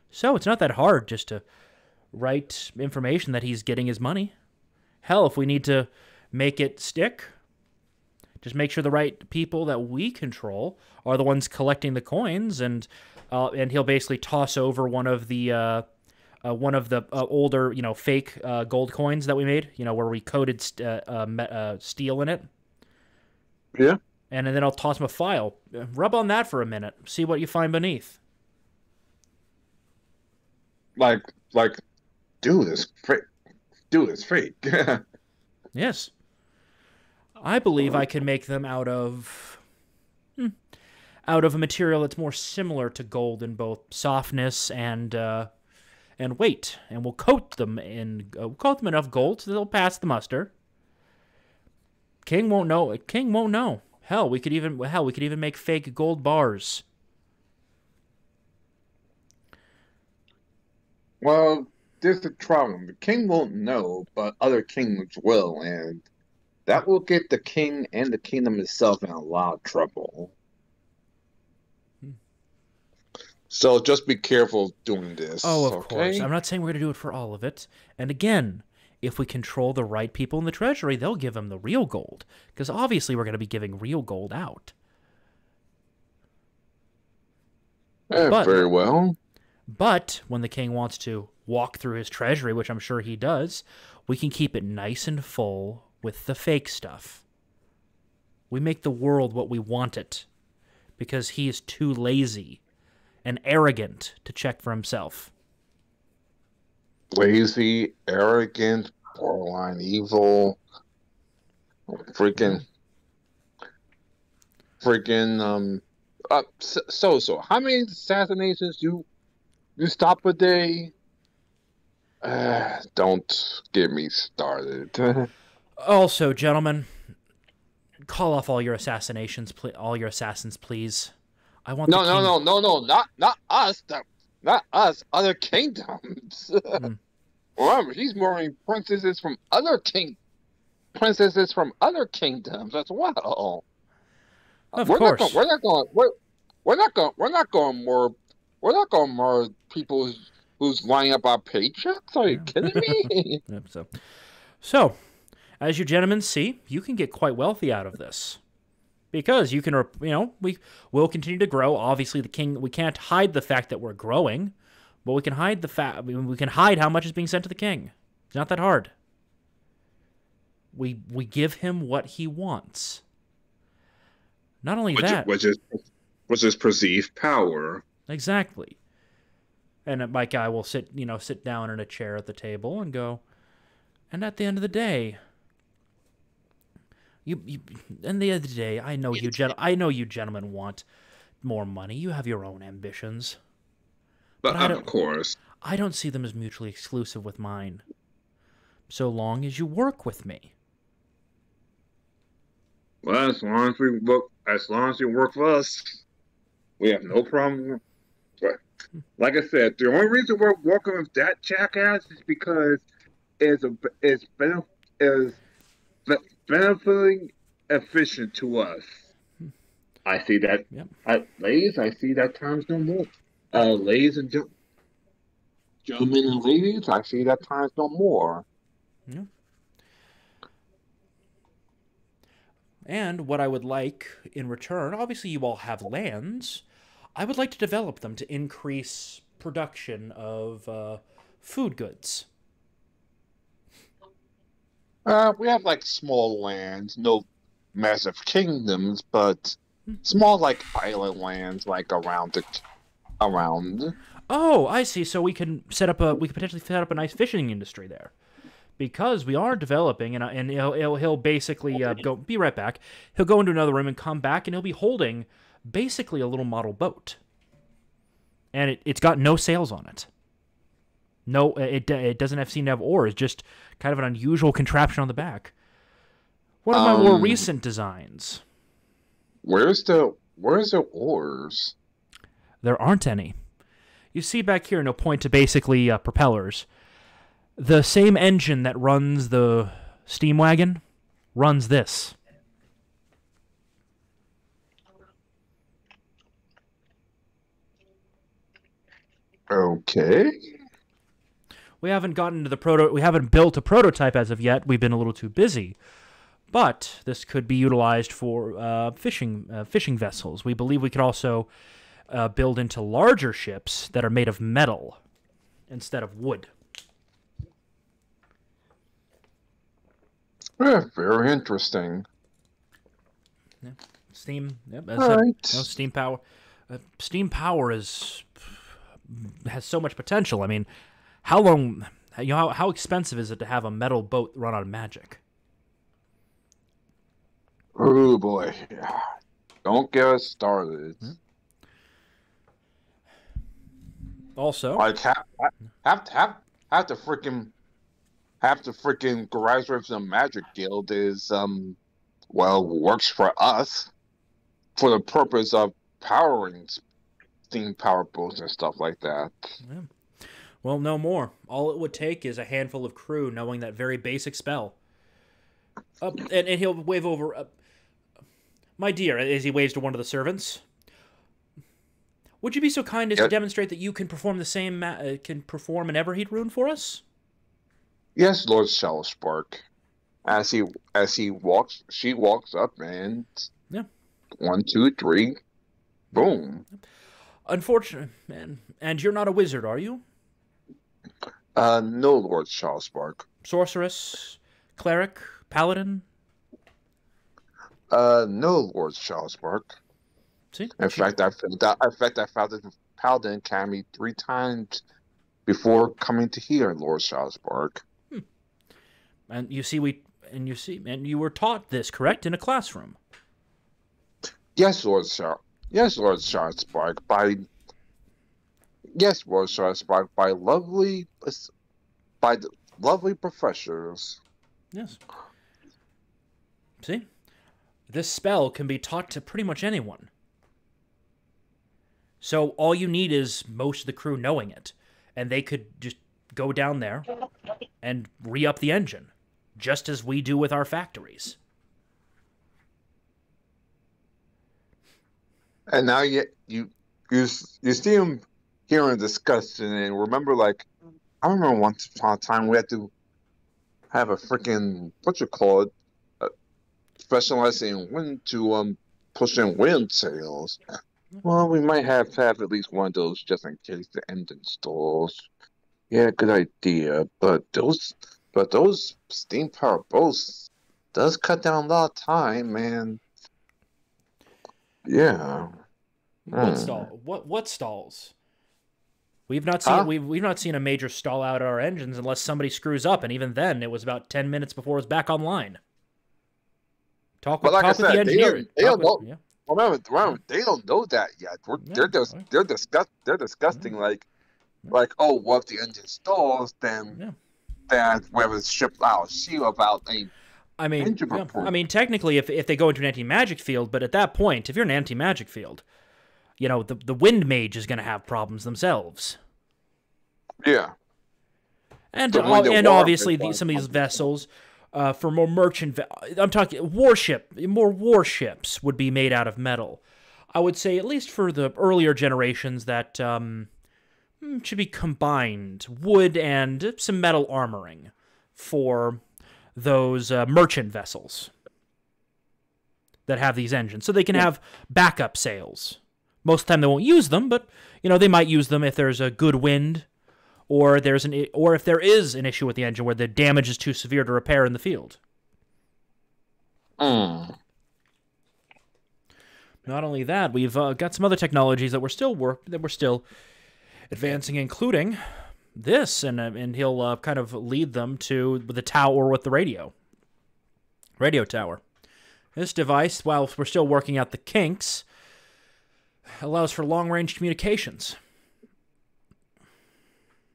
So it's not that hard just to write information that he's getting his money. Hell, if we need to make it stick, just make sure the right people that we control are the ones collecting the coins, and he'll basically toss over one of the older, fake gold coins that we made, where we coated steel in it. Yeah. And then I'll toss him a file. Rub on that for a minute. See what you find beneath. Like, do this fake. Yes. I believe I can make them out of a material that's more similar to gold in both softness and weight, and we'll coat them enough gold so they'll pass the muster. King won't know. Hell, we could even make fake gold bars. Well, there's the problem. The king won't know, but other kings will, and that will get the king and the kingdom itself in a lot of trouble. So just be careful doing this. Oh, of okay? course. I'm not saying we're going to do it for all of it. And again, if we control the right people in the treasury, they'll give them the real gold. Because obviously we're going to be giving real gold out. Very well. But when the king wants to walk through his treasury, which I'm sure he does, we can keep it nice and full with the fake stuff. We make the world what we want it. Because he is too lazy and arrogant to check for himself. Lazy, arrogant, borderline evil, freaking. So, how many assassinations you stop a day? Don't get me started. Also, gentlemen, call off all your assassinations, all your assassins, please. I want no, not us. Not us. Other kingdoms. Remember, he's murdering princesses from other kingdoms as well. Of course, we're not going to murder people who's lining up our paychecks. Are you kidding me? Yep, so, as you gentlemen see, you can get quite wealthy out of this. Because you can, we will continue to grow. Obviously, we can't hide the fact that we're growing, but we can hide we can hide how much is being sent to the king. It's not that hard. We give him what he wants. Not only that, which is perceived power. Exactly. And my guy will sit down in a chair at the table and go, and at the end of the day, I know you gentlemen want more money. You have your own ambitions. But of course, I don't see them as mutually exclusive with mine. So long as you work with me. Well, as long as you work for us, we have no problem. But like I said, the only reason we're working with that jackass is because it's benefiting efficient to us. I see that. Yep. Ladies, I see that times no more. Ladies and gentlemen and ladies, I see that times no more. Yeah. And what I would like in return, obviously you all have lands, I would like to develop them to increase production of food goods. We have like small lands, no massive kingdoms, but small like island lands, like around. Oh, I see. So we can potentially set up a nice fishing industry there, because we are developing, and he'll basically go. Be right back. He'll go into another room and come back, and he'll be holding basically a little model boat, and it's got no sails on it. No, it doesn't seem to have oars. Just kind of an unusual contraption on the back. One of my more recent designs. Where's the oars? There aren't any. You see back here, and he'll point to basically propellers. The same engine that runs the steam wagon runs this. Okay. We haven't gotten to we haven't built a prototype as of yet. We've been a little too busy. But this could be utilized for fishing vessels. We believe we could also build into larger ships that are made of metal instead of wood. Very interesting. Yeah. Steam. Yep. Steam power. Steam power has so much potential. I mean, how expensive is it to have a metal boat run on magic? Oh boy! Don't get us started. Also, like have to freaking Garage Riffs and Magic Guild is works for us for the purpose of powering steam power boats and stuff like that. Yeah. Well, no more. All it would take is a handful of crew knowing that very basic spell. And he'll wave over. My dear, as he waves to one of the servants, would you be so kind as to demonstrate that you can perform the same, can perform an Everheat rune for us? Yes, Lord Shallowspark. As she walks up and Yeah. 1, 2, 3, boom. Unfortunate, man. And you're not a wizard, are you? No, Lord Shallowspark. Sorceress, cleric, paladin. No, Lord Shallowspark. See? In fact, I found the Paladin Academy 3 times before coming to here, Lord Shallowspark. And you were taught this, correct, in a classroom? Yes, Lord Shallowspark. By the lovely professors. Yes. See? This spell can be taught to pretty much anyone. So all you need is most of the crew knowing it. And they could just go down there and re-up the engine. Just as we do with our factories. And now you see him here in discussion, and remember, like, I remember once upon a time we had to have a freaking specializing in wind to push in wind sails. Well, we might have to have at least one of those just in case the engine stalls. Yeah, good idea. But those steam powered boats does cut down a lot of time, and yeah. What stalls? We've not seen we've not seen a major stall out of our engines unless somebody screws up, and even then it was about 10 minutes before it was back online. Talk with the engineer. They don't know. Yeah. Remember, they don't know that yet. They're disgusting. Like, oh, what if the engine stalls? Then we have a ship out sea about a. I mean, technically, if they go into an anti-magic field, but at that point, if you're in an anti-magic field, you know, the wind mage is going to have problems themselves. Yeah. And obviously, some of these vessels, for more merchant... I'm talking more warships would be made out of metal. I would say, at least for the earlier generations, that should be combined wood and some metal armoring for those merchant vessels that have these engines. So they can have backup sails. Most of the time they won't use them, but you know they might use them if there's a good wind, or if there is an issue with the engine where the damage is too severe to repair in the field. Not only that, we've got some other technologies that we're still advancing, including this, and he'll kind of lead them to the tower with the radio tower. This device, while we're still working out the kinks, allows for long-range communications.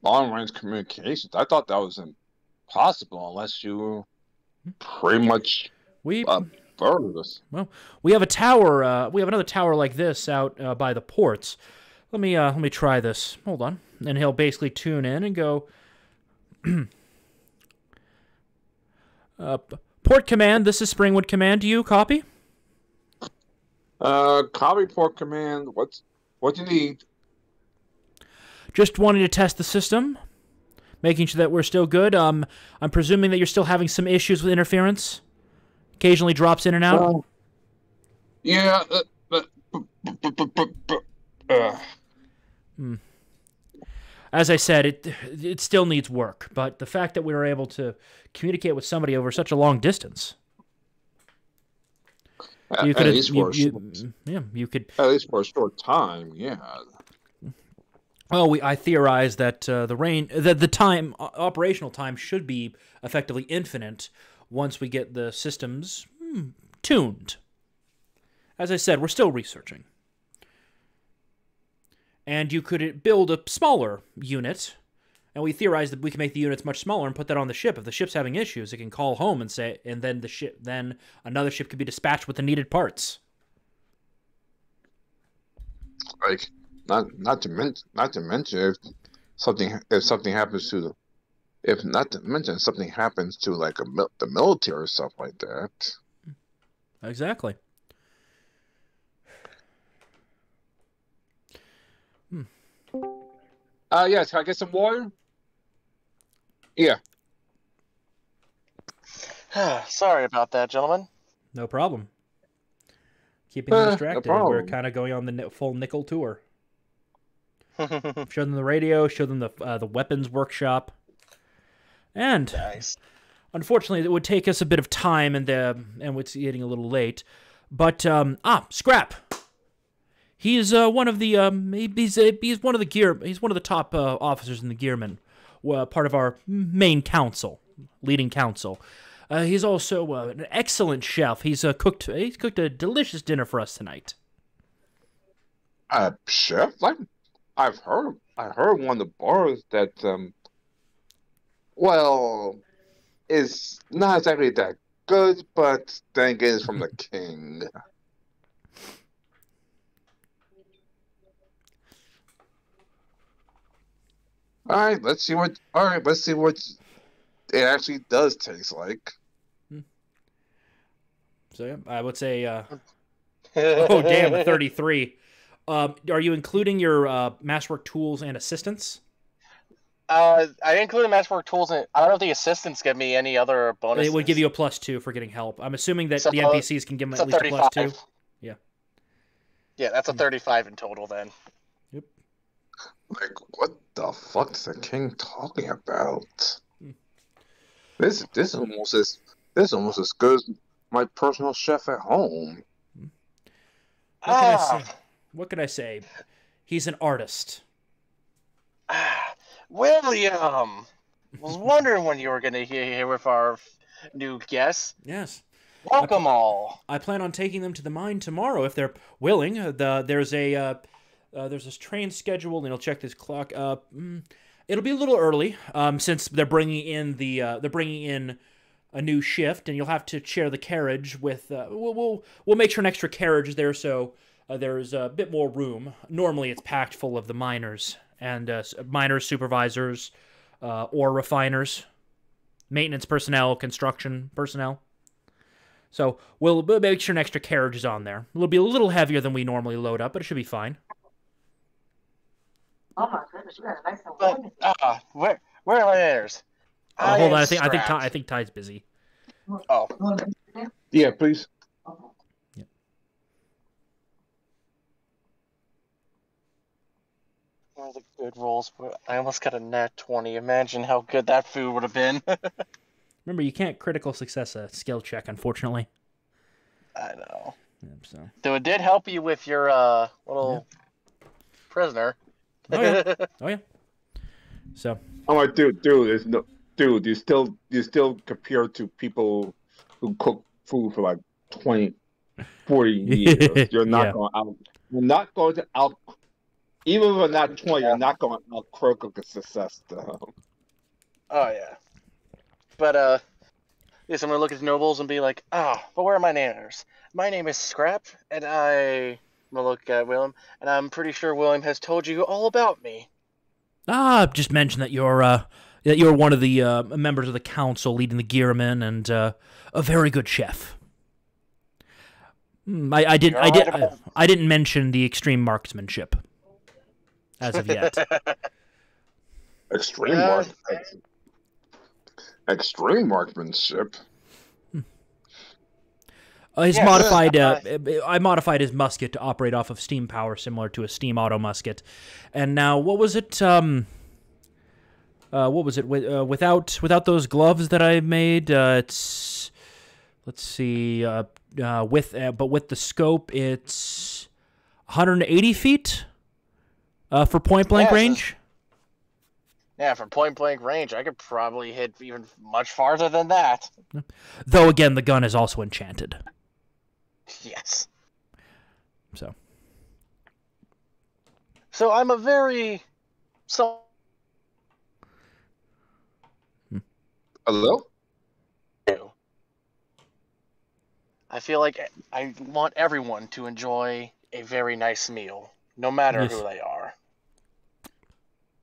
Long-range communications? I thought that was impossible unless you pretty much burned us. Well, we have a tower. We have another tower like this out by the ports. Let me try this. Hold on, and he'll basically tune in and go. Port command. This is Springwood Command. Do you copy? Copy, Port command. What do you need? Just wanting to test the system, making sure that we're still good. I'm presuming that you're still having some issues with interference. Occasionally drops in and out. Yeah. As I said, it still needs work, but the fact that we were able to communicate with somebody over such a long distance. You could, at least for a short time, yeah. Well, I theorize that the operational time should be effectively infinite once we get the systems tuned. As I said, we're still researching. And you could build a smaller unit, and we theorize that we can make the units much smaller and put that on the ship. If the ship's having issues, it can call home and say, and then another ship could be dispatched with the needed parts. Like, not to mention if something happens to If not to mention something happens to like the military or stuff like that. Exactly. Yes, can I get some water? Yeah. Sorry about that, gentlemen. No problem. Keeping them No distracted as we're problem. kind of going on the full nickel tour. Show them the radio, show them the weapons workshop. And Nice. unfortunately, it would take us a bit of time, and it's getting a little late. But Scrap. He's one of the he's one of the top officers in the Gearmen, part of our main council, leading council. He's also an excellent chef. He's cooked a delicious dinner for us tonight. Chef? I heard one of the bars that well, is not exactly that good, but then again, it's from the king. All right, let's see what it actually does taste like. So yeah, I would say, oh damn, a 33. Are you including your masterwork tools and assistants? I included masterwork tools, and I don't know if the assistants give me any other bonuses. It would give you a +2 for getting help. I'm assuming that So, the NPCs can give them at least a +2. Yeah. Yeah, that's a 35 in total then. Yep. Like, what the fuck is the king talking about? This almost as good as my personal chef at home. What can I say? He's an artist. William! Was wondering when you were going to here with our new guests. Yes. Welcome all. I plan on taking them to the mine tomorrow if they're willing. There's this train scheduled, and I'll check this clock. It'll be a little early, since they're bringing in a new shift, and you'll have to share the carriage with. We'll make sure an extra carriage is there, so there's a bit more room. Normally, it's packed full of the miners and miners, supervisors, ore refiners, maintenance personnel, construction personnel. So we'll make sure an extra carriage is on there. It'll be a little heavier than we normally load up, but it should be fine. Oh my goodness, you got a nice one. But where are my heirs? Hold on, I think Ty's busy. Oh. Yeah, please. Yeah. One of the good rolls. I almost got a nat 20. Imagine how good that food would have been. Remember, you can't critical success a skill check, unfortunately. I know. Yeah, so. Though it did help you with your little prisoner. Oh yeah. Oh yeah. So. I'm like, dude, you still compare to people who cook food for like 20, 40 years. You're not going to out. Even if you're not 20, you're not going to out critical success though. Oh yeah. But yes, I'm gonna look at the nobles and be like, but where are my names? My name is Scrap, and I'm gonna look at William, and I'm pretty sure William has told you all about me. Just mention that you're one of the members of the council leading the Gearmen and a very good chef. I didn't mention the extreme marksmanship as of yet. Extreme marksmanship. I modified his musket to operate off of steam power, similar to a steam auto musket. And now, what was it? Without those gloves that I made, it's, let's see, with the scope, it's 180 feet for point blank range. Yeah, for point blank range, I could probably hit even much farther than that. Though again, the gun is also enchanted. Yes. So I'm a very Hello? I feel like I want everyone to enjoy a very nice meal, no matter who they are.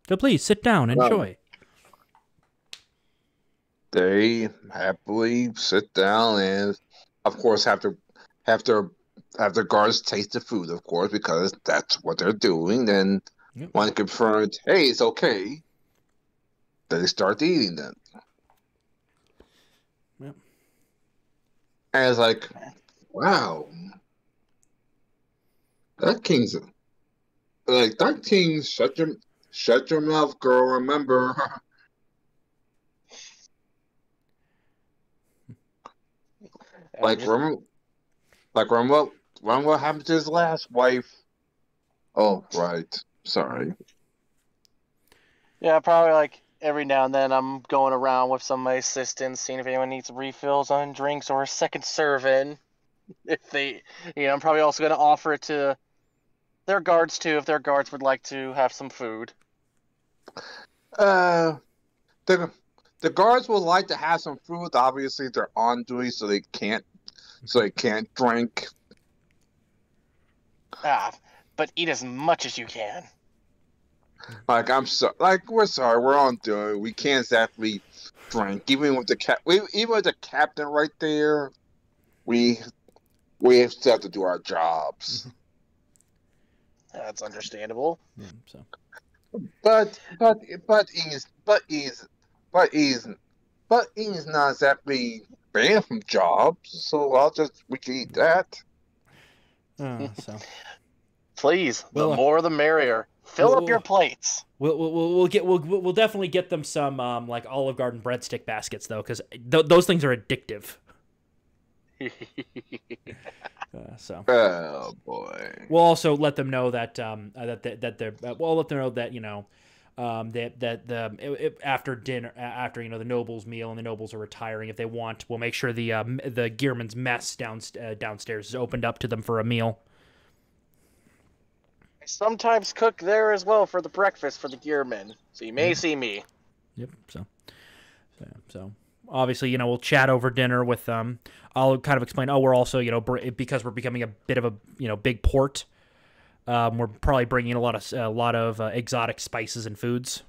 So please sit down, enjoy. they happily sit down and, of course, have their have their guards taste the food, of course, because that's what they're doing. Then, Yep. when confirmed, hey, it's okay, then they start eating them. Yep. And it's like, wow, that king's like that king. Shut your mouth, girl. Remember, like Just- remember, remember what happened to his last wife. Oh, right. Sorry. yeah, probably like every now and then I'm going around with some of my assistants, seeing if anyone needs refills on drinks or a second serving. If they, I'm probably also going to offer it to their guards too, if their guards would like to have some food. Uh, the the guards would like to have some food. Obviously, they're on duty, so they can't drink. But eat as much as you can. Like we're sorry, we're on duty. We can't exactly drink. Even with the captain right there, we still have to do our jobs. That's understandable. Yeah, so. But he's not exactly banned from jobs, so we can eat that. So. Please, Well, the more the merrier. Fill well, up your plates. We'll definitely get them some like Olive Garden breadstick baskets though, because those things are addictive. So. Oh boy. We'll also let them know that that they're we'll let them know that after dinner, after the nobles' meal and the nobles are retiring, if they want, we'll make sure the Gearman's mess downstairs is opened up to them for a meal. I sometimes cook there as well for the breakfast for the gearmen, so you may see me. Yep. So obviously, we'll chat over dinner with I'll kind of explain. Oh, we're also because we're becoming a bit of a big port. We're probably bringing a lot of exotic spices and foods,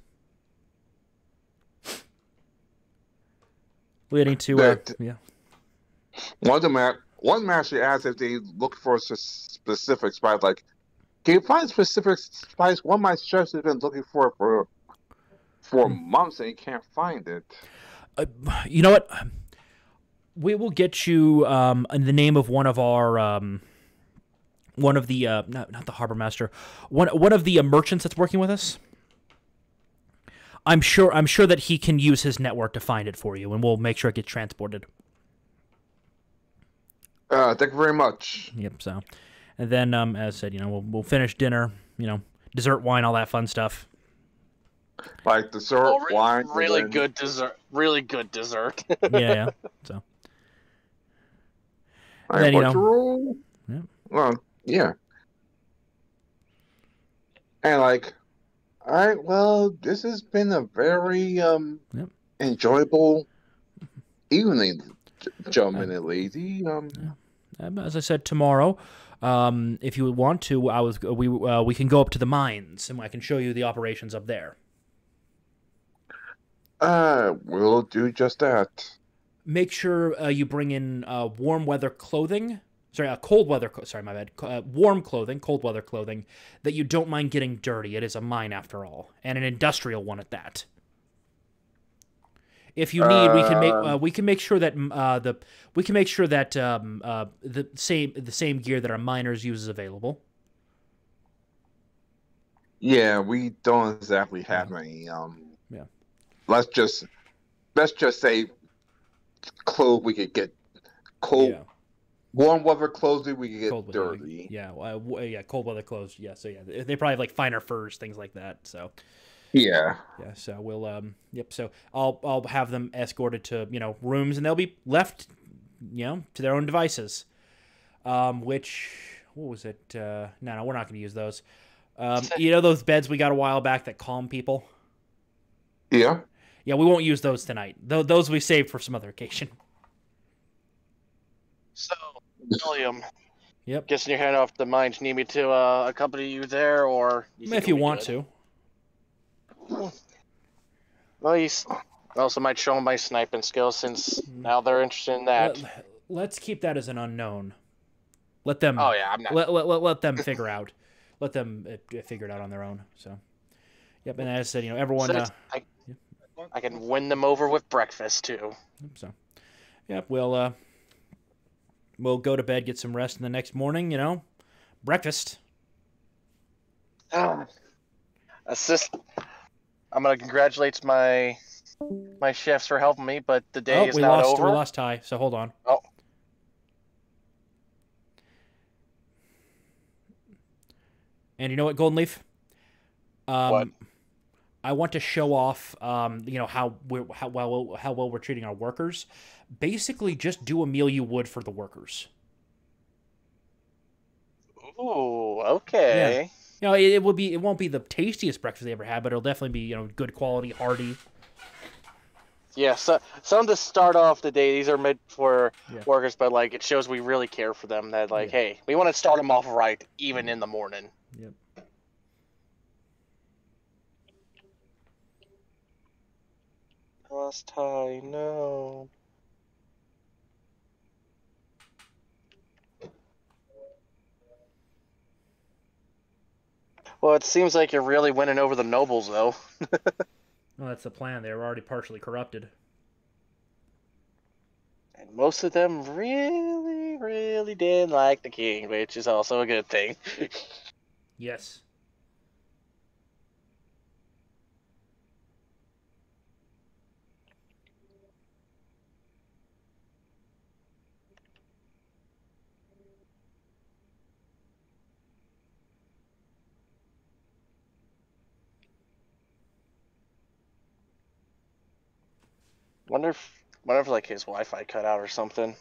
leading to yeah. One actually asked if they look for a specific spice. Like, can you find a specific spice? One of my chefs has been looking for months and he can't find it. You know what? We will get you in the name of one of our one of the not the harbor master, one of the merchants that's working with us. I'm sure that he can use his network to find it for you, and we'll make sure it gets transported. Thank you very much. Yep. So, and then as I said, we'll finish dinner. Dessert, wine, all that fun stuff. Like dessert, wine, really good dessert. Really good dessert. Yeah. So. Then, yeah. Well, yeah. And like, all right, well, this has been a very enjoyable evening, gentlemen and lady. As I said, tomorrow, if you would want to, we can go up to the mines and I can show you the operations up there. We'll do just that. Make sure you bring in warm weather clothing. Sorry, cold weather. Sorry, my bad. Warm clothing, cold weather clothing that you don't mind getting dirty. It is a mine after all, and an industrial one at that. If you need, we can make sure that the same gear that our miners use is available. Yeah, we don't exactly have any. Yeah. Let's just say clothes we could get cold. Yeah. Warm weather clothes we could get dirty. Yeah, cold weather clothes. Yeah, so yeah, they probably have like finer furs, things like that. So. Yeah. Yeah. So we'll Yep. So I'll have them escorted to rooms, and they'll be left to their own devices. Which what was it? No, we're not going to use those. Those beds we got a while back that calm people. Yeah. Yeah, we won't use those tonight. Those we saved for some other occasion. So, William. Yep. Guessing you're heading off the mines. Need me to accompany you there, or if you want to. Well, Also, might show them my sniping skills since now they're interested in that. Let's keep that as an unknown. Let them. Oh yeah, I'm not. Let them figure out. Let them figure it out on their own. So, yep. And as I said, everyone. I can win them over with breakfast too. So, yep. We'll go to bed, get some rest, and the next morning, breakfast. Assist. I'm gonna congratulate my chefs for helping me, but the day is not over. We lost Ty, so hold on. Oh. And you know what, Golden Leaf? What? I want to show off, how well we're treating our workers. Basically, just do a meal you would for the workers. Ooh, okay. Yeah. It won't be the tastiest breakfast they ever had, but it'll definitely be, good quality, hearty. Yeah, so some to start off the day. These are meant for workers, but it shows we really care for them. That hey, we want to start them off right, even in the morning. Yep. Lost Ty, no. Well, it seems like you're really winning over the nobles, though. Well, that's the plan. They were already partially corrupted. And most of them really, really didn't like the king, which is also a good thing. Yes. Wonder if his Wi-Fi cut out or something.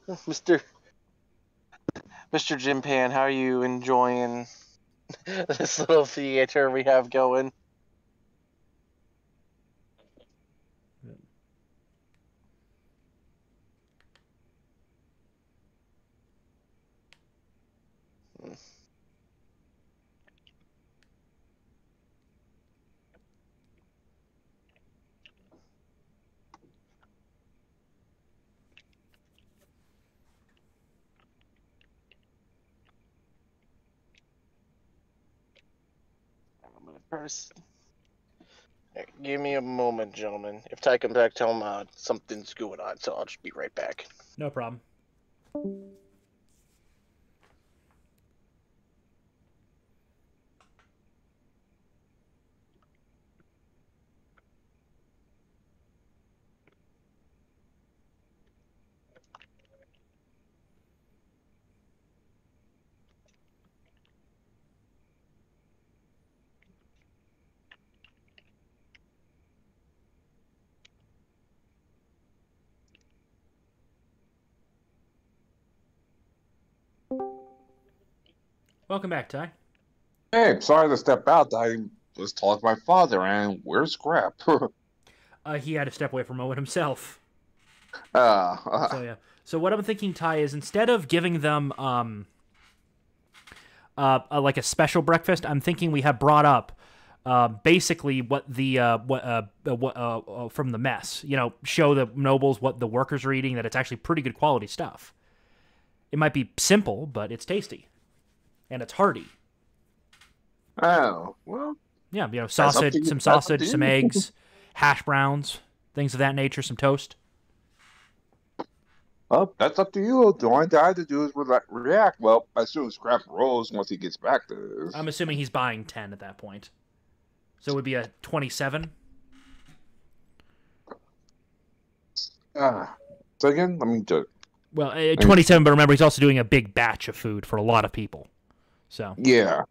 Yeah. Mr. Jim Pan, how are you enjoying this little theater we have going? First, give me a moment, gentlemen. If Ty comes back, tell him something's going on, so I'll just be right back. No problem. Welcome back, Ty. Hey, sorry to step out. I was talking to my father, and where's Scrap? He had to step away for a moment himself. So yeah. So what I'm thinking, Ty, is instead of giving them like a special breakfast, I'm thinking we have brought up basically what the from the mess. Show the nobles what the workers are eating. That it's actually pretty good quality stuff. It might be simple, but it's tasty. And it's hearty. Oh, well. Yeah, sausage, some eggs, hash browns, things of that nature, some toast. Well, that's up to you. The only thing I have to do is react. Well, I assume Scrap rolls once he gets back to this. I'm assuming he's buying 10 at that point. So it would be a 27. So again, let me do it. Well, 27, but remember, he's also doing a big batch of food for a lot of people. So yeah.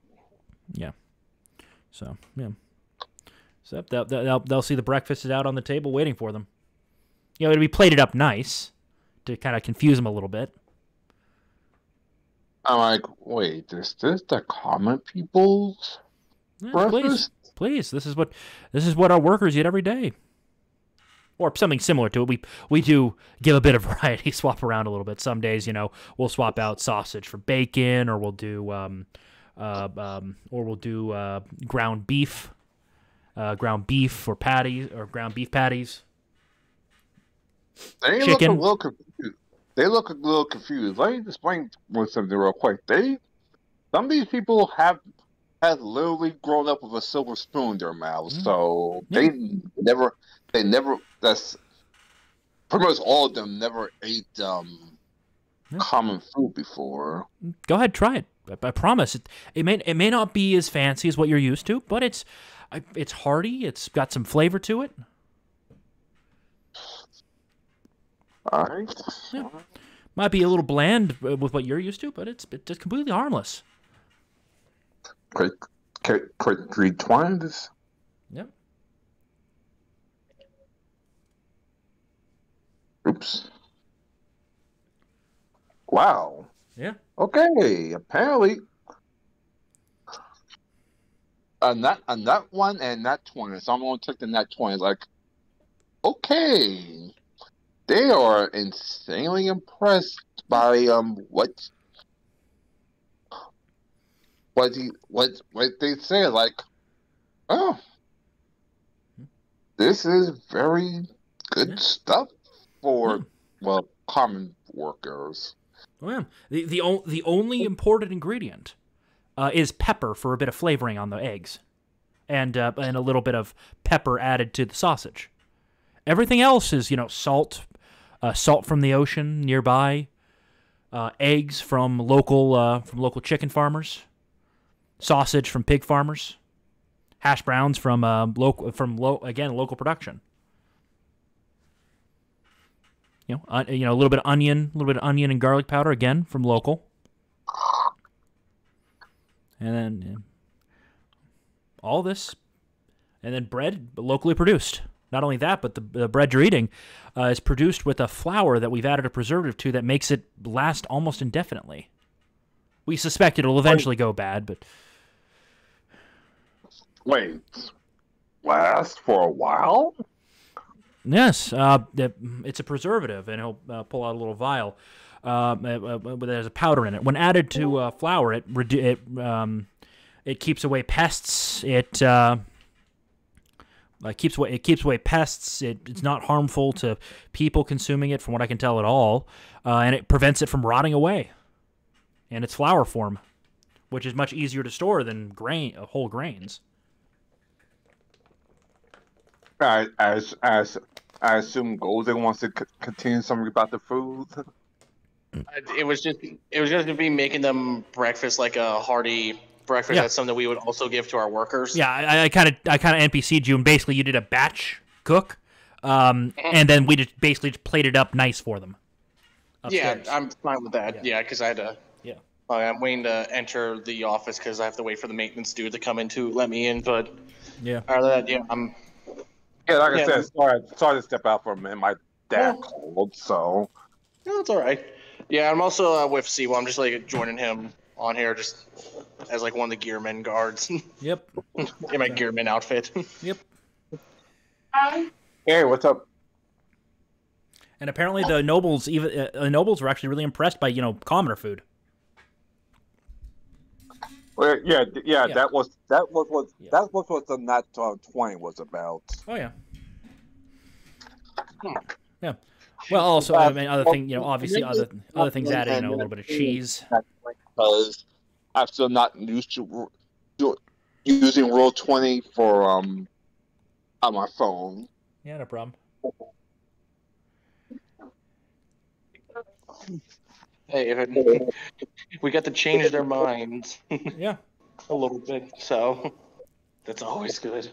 So yeah. So they'll see the breakfast is out on the table waiting for them. It'll be plated up nice to kind of confuse them a little bit. I'm like, wait, is this the common people's breakfast? Please, this is what our workers eat every day. Or something similar to it. We do give a bit of variety, swap around a little bit. Some days, we'll swap out sausage for bacon, or we'll do ground beef. ground beef or patties or ground beef patties. They look a Chicken. little confused. They look a little confused. Let me explain something real quick. Some of these people have literally grown up with a silver spoon in their mouths, so Yeah. they never. That's pretty much all of them never ate common food before. Go ahead, try it. I promise. It may not be as fancy as what you're used to, but it's hearty. It's got some flavor to it. All right. Yeah. Might be a little bland with what you're used to, but it's completely harmless. Great, great twins. Yep. Oops. Wow. Yeah. Okay. Apparently, that one and that 20. So I'm going to take the net 20. Like, okay, they are insanely impressed by what they say. Like, oh, this is very good stuff for common workers. Oh, yeah. The only important ingredient is pepper for a bit of flavoring on the eggs, and a little bit of pepper added to the sausage. Everything else is salt from the ocean nearby, eggs from local chicken farmers, sausage from pig farmers, hash browns from local production. A little bit of onion and garlic powder again from local. And then all this, and then bread locally produced. Not only that, but the bread you're eating is produced with a flour that we've added a preservative to that makes it last almost indefinitely. We suspect it'll eventually go bad, but... Wait, last for a while? Yes, it's a preservative, and he'll pull out a little vial. There's a powder in it. When added to flour, it keeps away pests. It keeps away pests. It's not harmful to people consuming it, from what I can tell at all, and it prevents it from rotting away. In its flour form, which is much easier to store than whole grains. I assume Golden wants to continue something about the food. It was just to be making them breakfast, like a hearty breakfast. Yeah. That's something we would also give to our workers. Yeah, I kind of NPC'd you, and basically you did a batch cook, and then we just basically plated up nice for them. Upstairs. Yeah, I'm fine with that. Yeah, because I had to. Yeah. I'm waiting to enter the office because I have to wait for the maintenance dude to come in to let me in. But yeah, other than that, yeah, I'm. Yeah, like I said, sorry to step out from him. My dad called, so. No, it's all right. Yeah, I'm also with Siwa. I'm just like joining him on here, just as like one of the gearmen guards. Yep. In my gearman outfit. Yep. Hey, what's up? And apparently the nobles were actually really impressed by commoner food. Well, yeah. That was what the Nat 20 was about. Oh yeah. Yeah. Well, also, I mean, other thing, obviously, other things added, a little bit of cheese. Because I'm still not used to using Roll20 for on my phone. Yeah, no problem. Hey, we got to change their minds. Yeah. A little bit, so that's always good.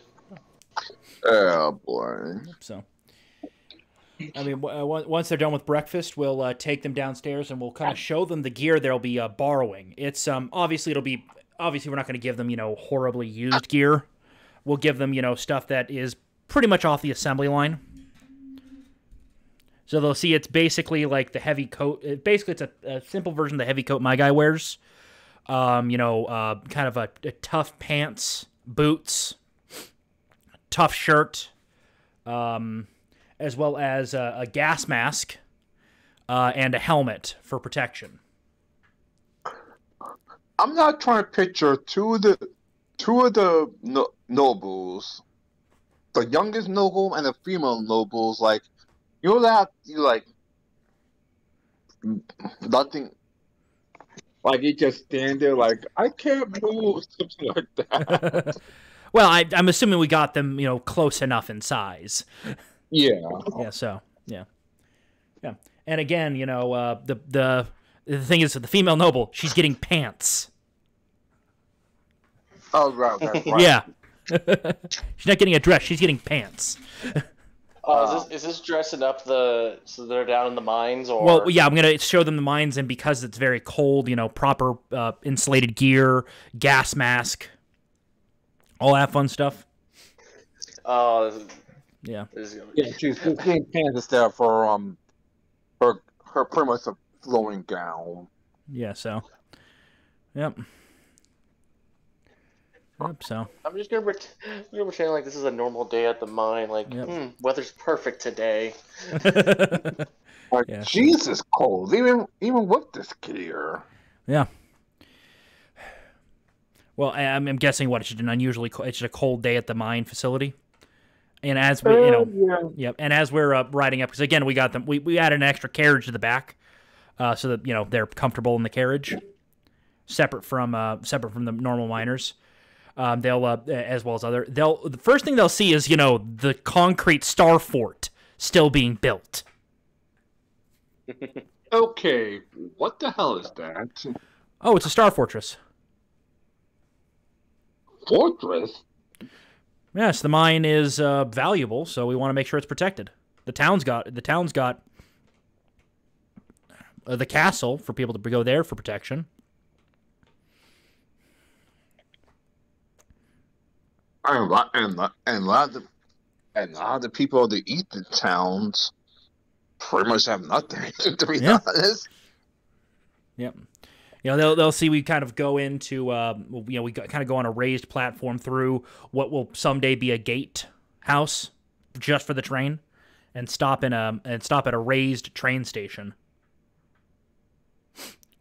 Oh boy. So, I mean, once they're done with breakfast, we'll take them downstairs and we'll kind of show them the gear they'll be borrowing. It's obviously we're not going to give them horribly used gear. We'll give them stuff that is pretty much off the assembly line. So they'll see it's basically like the heavy coat. Basically, it's a simple version of the heavy coat my guy wears. Kind of a tough pants, boots, tough shirt, as well as a gas mask and a helmet for protection. I'm not trying to picture two of the nobles the youngest noble and the female nobles, like you know that you like nothing. Like he just stand there, like I can't move, something like that. Well, I'm assuming we got them, close enough in size. Yeah. Yeah. So yeah. And again, the thing is, the female noble, she's getting pants. Oh right. Yeah. She's not getting a dress; she's getting pants. Is this dressing up so they're down in the mines, or? Well, yeah, I'm gonna show them the mines, and because it's very cold, proper insulated gear, gas mask, all that fun stuff. Yeah, she's getting pants instead of her pretty much a flowing gown. Yeah, so, yep. So I'm just gonna pretend like this is a normal day at the mine. Like, weather's perfect today. Like, Jesus, cold. Even with this gear. Yeah. Well, I'm guessing it's just an unusually cold, it's just a cold day at the mine facility. And as we, and as we're riding up, because again we got them, we added an extra carriage to the back, so that they're comfortable in the carriage, separate from the normal miners. They'll as well as the first thing they'll see is the concrete star fort still being built. Okay, what the hell is that? Oh, it's a star fortress. Fortress? Yes, the mine is valuable, so we want to make sure it's protected. The town's got the castle for people to go there for protection. And a lot of the people that eat the towns pretty much have nothing, to be honest. Yep. They'll see we kind of go into we kind of go on a raised platform through what will someday be a gate house just for the train, and stop at a raised train station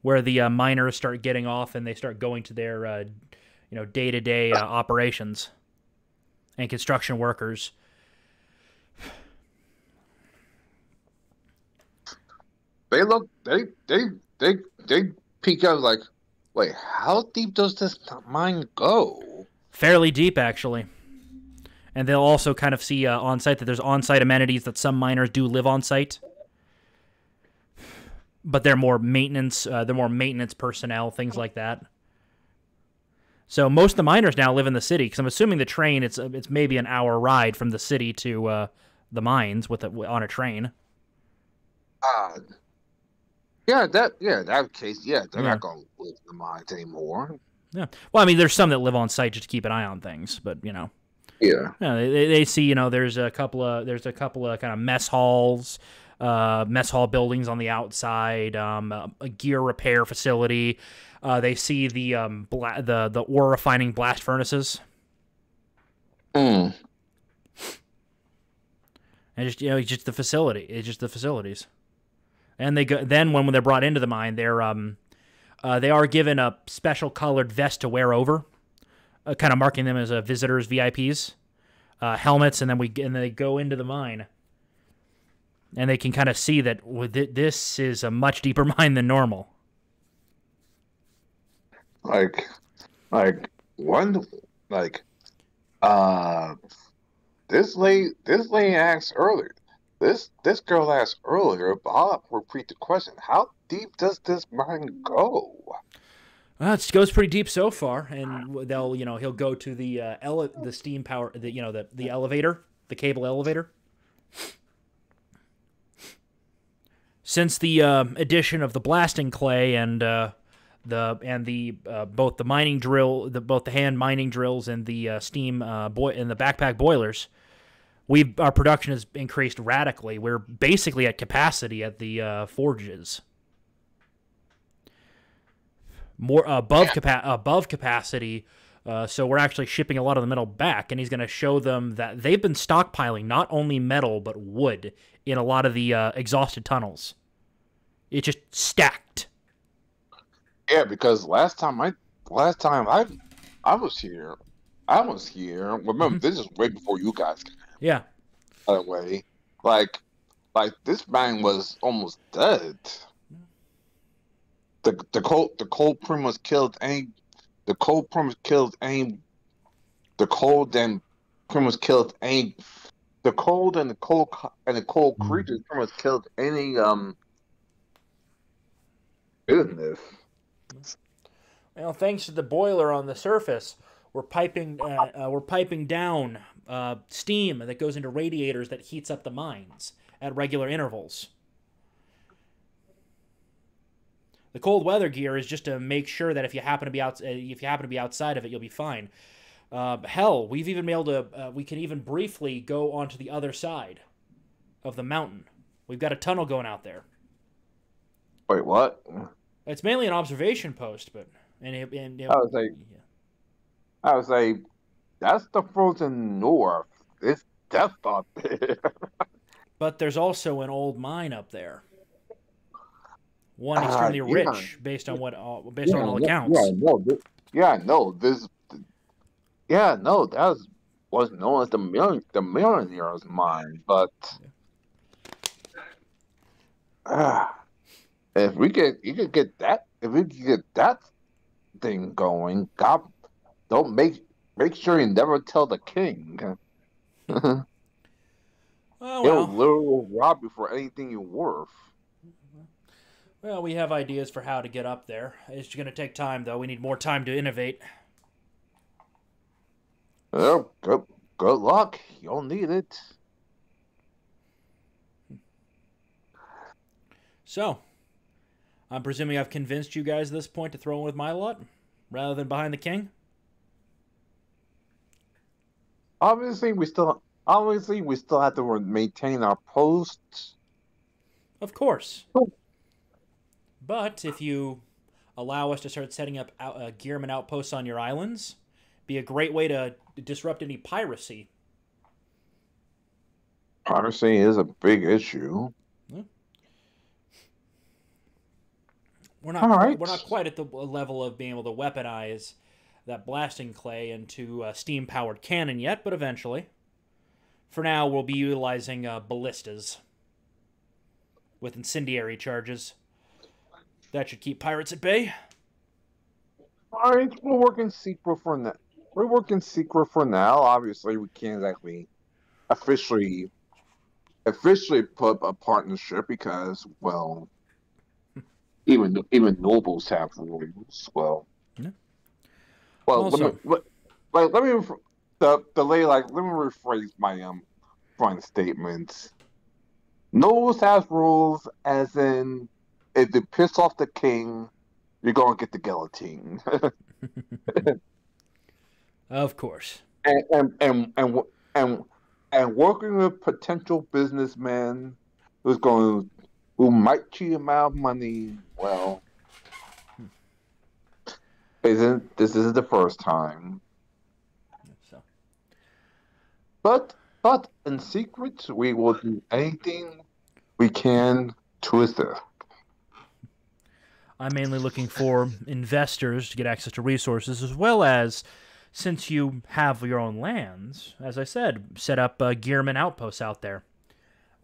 where the miners start getting off and they start going to their day-to-day operations. And construction workers. They peek out like, wait, how deep does this mine go? Fairly deep, actually. And they'll also kind of see on site that there's on-site amenities that some miners do live on site, but they're more maintenance. Personnel, things like that. So most of the miners now live in the city, because I'm assuming the train, it's maybe an hour ride from the city to the mines on a train. That case, they're not going to live in the mines anymore. Yeah. Well, I mean, there's some that live on site just to keep an eye on things, but Yeah. They see, there's a couple of kind of mess hall buildings on the outside, a gear repair facility. They see the ore refining blast furnaces. Mm. And it's just the facility. It's just the facilities. And then when they're brought into the mine, they are given a special colored vest to wear over, kind of marking them as visitors, VIPs, helmets, and then they go into the mine. And they can kind of see that this is a much deeper mine than normal. This lady asked earlier. This girl asked earlier, but I'll repeat the question: how deep does this mine go? It goes pretty deep so far, and he'll go to the steam power, the elevator, the cable elevator. Since the addition of the blasting clay and both the mining drill, both the hand mining drills and the steam and the backpack boilers, our production has increased radically. We're basically at capacity at the forges. More above capacity, so we're actually shipping a lot of the metal back, and he's going to show them that they've been stockpiling not only metal but wood in a lot of the exhausted tunnels. It's just stacked. Yeah, because last time I was here. Remember, this is way before you guys came. Yeah. By the way, like this man was almost dead. The cold pretty much killed any. The cold pretty much killed any. The cold and pretty much killed any. The cold and the cold creatures pretty much killed any business. Well, thanks to the boiler on the surface, we're piping down steam that goes into radiators that heats up the mines at regular intervals. The cold weather gear is just to make sure that if you happen to be outside of it, you'll be fine. Hell, we've even been able to. We can even briefly go onto the other side of the mountain. We've got a tunnel going out there. Wait, what? It's mainly an observation post, but I was like, that's the frozen north. It's death up there. But there's also an old mine up there. One extremely rich, based on all accounts. That was known as the millionaire's mine. But if we could get that thing going, God, don't make sure you never tell the king. Oh, well. He'll literally rob you for anything you're worth. Well, we have ideas for how to get up there. It's going to take time, though. We need more time to innovate. Well, good luck. You'll need it. So, I'm presuming I've convinced you guys at this point to throw in with my lot, rather than behind the king? Obviously, we still have to maintain our posts. Of course. But if you allow us to start setting up Gearman outposts on your islands, be a great way to disrupt any piracy. Piracy is a big issue. Yeah. We're not quite at the level of being able to weaponize that blasting clay into a steam-powered cannon yet, but eventually. For now, we'll be utilizing ballistas with incendiary charges. That should keep pirates at bay. All right, we're working secret for now. We're working secret for now. Obviously, we can't exactly officially put a partnership because, well, even nobles have rules. Well, yeah. Well, Also, let me rephrase my front statements. Nobles have rules, as in, if they piss off the king, you're gonna get the guillotine. of course. and working with potential businessmen who might cheat him out of money. Well, this is the first time. So. But in secret, we will do anything we can to assist. I'm mainly looking for investors to get access to resources, as well as, since you have your own lands, as I said, set up Gearman outposts out there.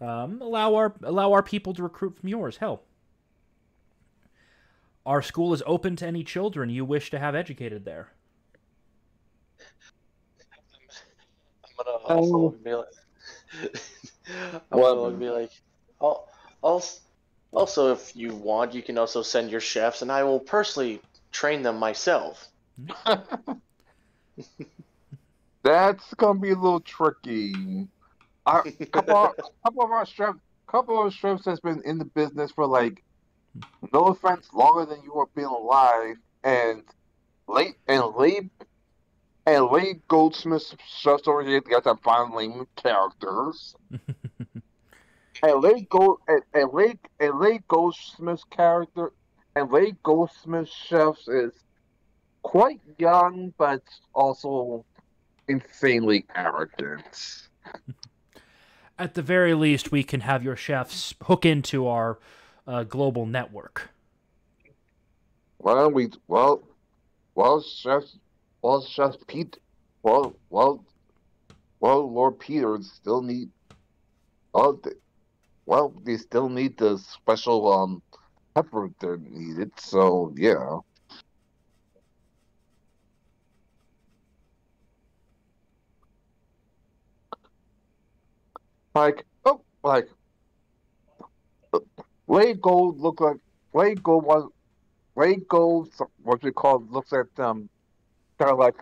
Allow our people to recruit from yours. Hell, our school is open to any children you wish to have educated there. I'm gonna also be like, also, if you want, you can also send your chefs, and I will personally train them myself. That's gonna be a little tricky. A couple of chefs has been in the business for, like, no offense, longer than you have been alive, and late Goldsmith chefs over here got some fine name characters. Late Goldsmith's character and late Goldsmith chefs is quite young, but also insanely arrogant. At the very least, we can have your chefs hook into our global network. Chef Pete, well, Lord Peter still need. Well, they still need the special pepper they're needed. So yeah, like Late Gold look like Late Gold was Late Gold. What we call looks at them. They're like,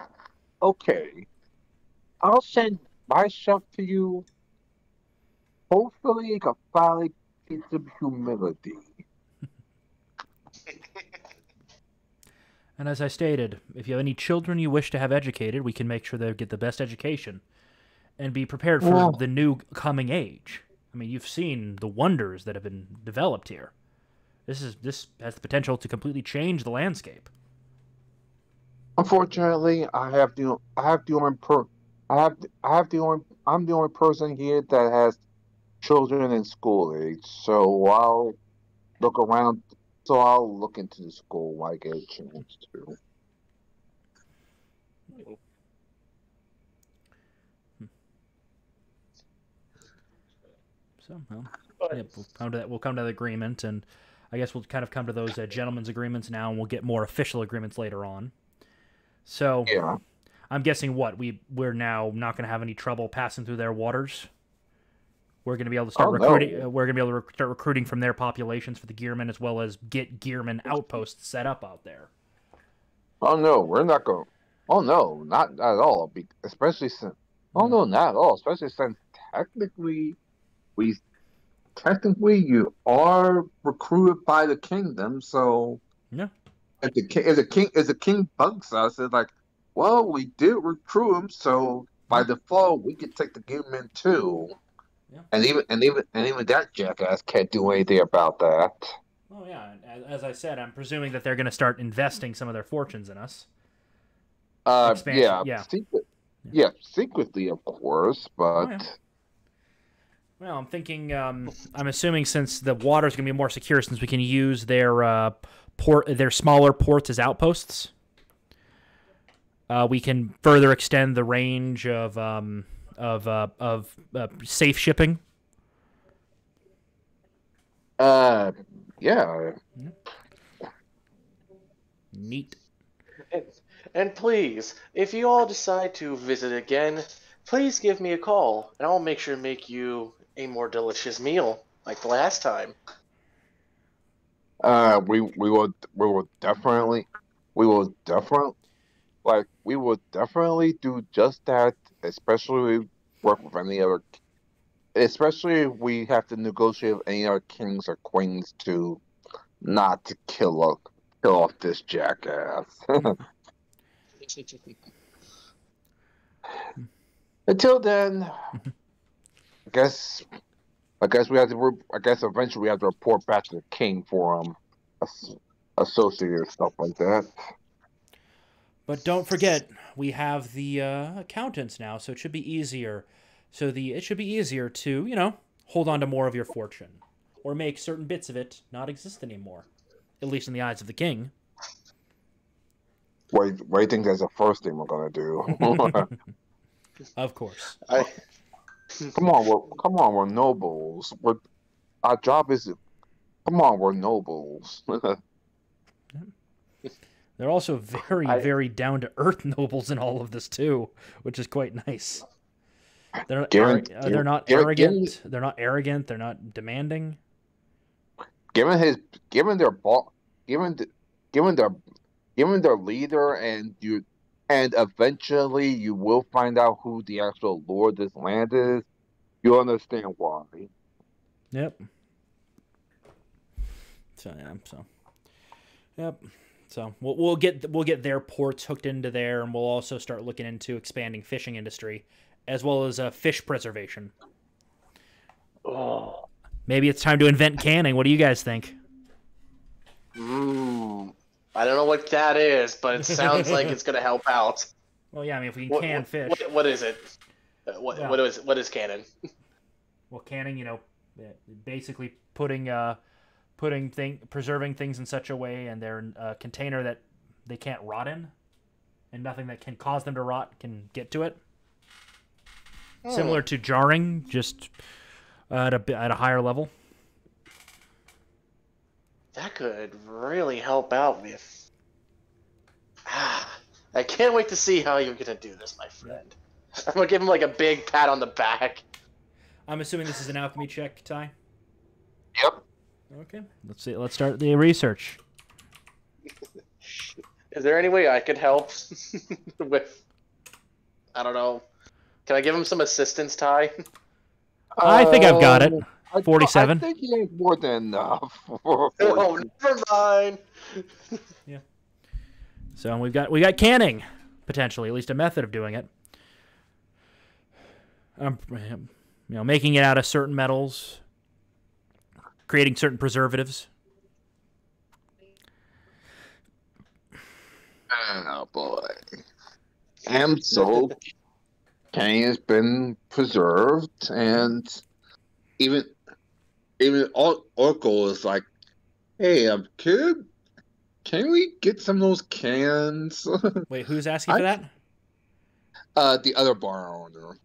okay, I'll send my chef to you. Hopefully, you can finally teach some humility. And as I stated, if you have any children you wish to have educated, we can make sure they get the best education and be prepared for Well, the new coming age. I mean, you've seen the wonders that have been developed here. This has the potential to completely change the landscape. unfortunately, I'm the only person here that has children in school age. So I'll look around. So I'll look into the school when I get a chance to. So, well, But yeah, we'll come to that. We'll come to that agreement, and I guess we'll kind of come to those gentlemen's agreements now, and we'll get more official agreements later on. So, Yeah. I'm guessing we're now not going to have any trouble passing through their waters. We're going to be able to start Oh recruiting. no. We're going to be able to start recruiting from their populations for the Gearmen, as well as get Gearmen outposts set up out there. Oh no, we're not going. Oh no, not at all. Especially since. Oh Yeah. no, not at all. Especially since technically we you are recruited by the kingdom. So Yeah. if the king bugs us, it's like, well, we did recruit him, so by Yeah. default we can take the game in too. Yeah. And even that jackass can't do anything about that. Oh yeah. And as I said, I'm presuming that they're going to start investing some of their fortunes in us. Expansion. Yeah, Yeah. secretly, of course, Oh but yeah. Well, I'm thinking. I'm assuming since the water's going to be more secure, since we can use their their smaller ports as outposts, we can further extend the range of safe shipping. uh, yeah. Neat. and, and please, if you all decide to visit again, please give me a call, and I'll make sure to make you a more delicious meal like the last time. We will definitely we will definitely do just that, especially work with any other, especially if we have to negotiate with any other kings or queens to not to kill off this jackass. Until then, guess I guess eventually we have to report back to the king for associated stuff like that. But don't forget, we have the accountants now, so it should be easier. It should be easier to hold on to more of your fortune, or make certain bits of it not exist anymore, at least in the eyes of the king. What do you think that's the first thing we're gonna do? Of course. Come on, we're nobles. Our job is. Come on, we're nobles. They're also very, very down to earth nobles in all of this too, which is quite nice. They're not, they're not arrogant. They're not arrogant. They're not demanding. Given his, given their ball, given their leader, and eventually you will find out who the actual lord of this land is. You'll understand why. Yep. So yeah. So. Yep. So we'll get their ports hooked into there, and we'll also start looking into expanding fishing industry, as well as fish preservation. Oh. Maybe it's time to invent canning. What do you guys think? I don't know what that is, but it sounds like it's gonna help out. Well, yeah. I mean, if we can can fish. What is it? What is cannon? Well, canning, basically preserving things in such a way, and they're in a container that they can't rot in, and nothing that can cause them to rot can get to it. Similar to jarring, just at a higher level. That could really help out with. I can't wait to see how you're gonna do this, my friend. I'm gonna give him like a big pat on the back. I'm assuming this is an alchemy check, Ty. Yep. Okay, let's see. Let's start the research. Is there any way I could help with? I don't know. Can I give him some assistance, Ty? I think I've got it. I- 47. I think he has more than enough. For Oh, never mind. So we got canning, potentially, at least a method of doing it. Making it out of certain metals, creating certain preservatives. Oh boy. And so Kang has been preserved, and even Oracle is like, "Hey, kid, can we get some of those cans?" Wait, who's asking for that? The other bar owner.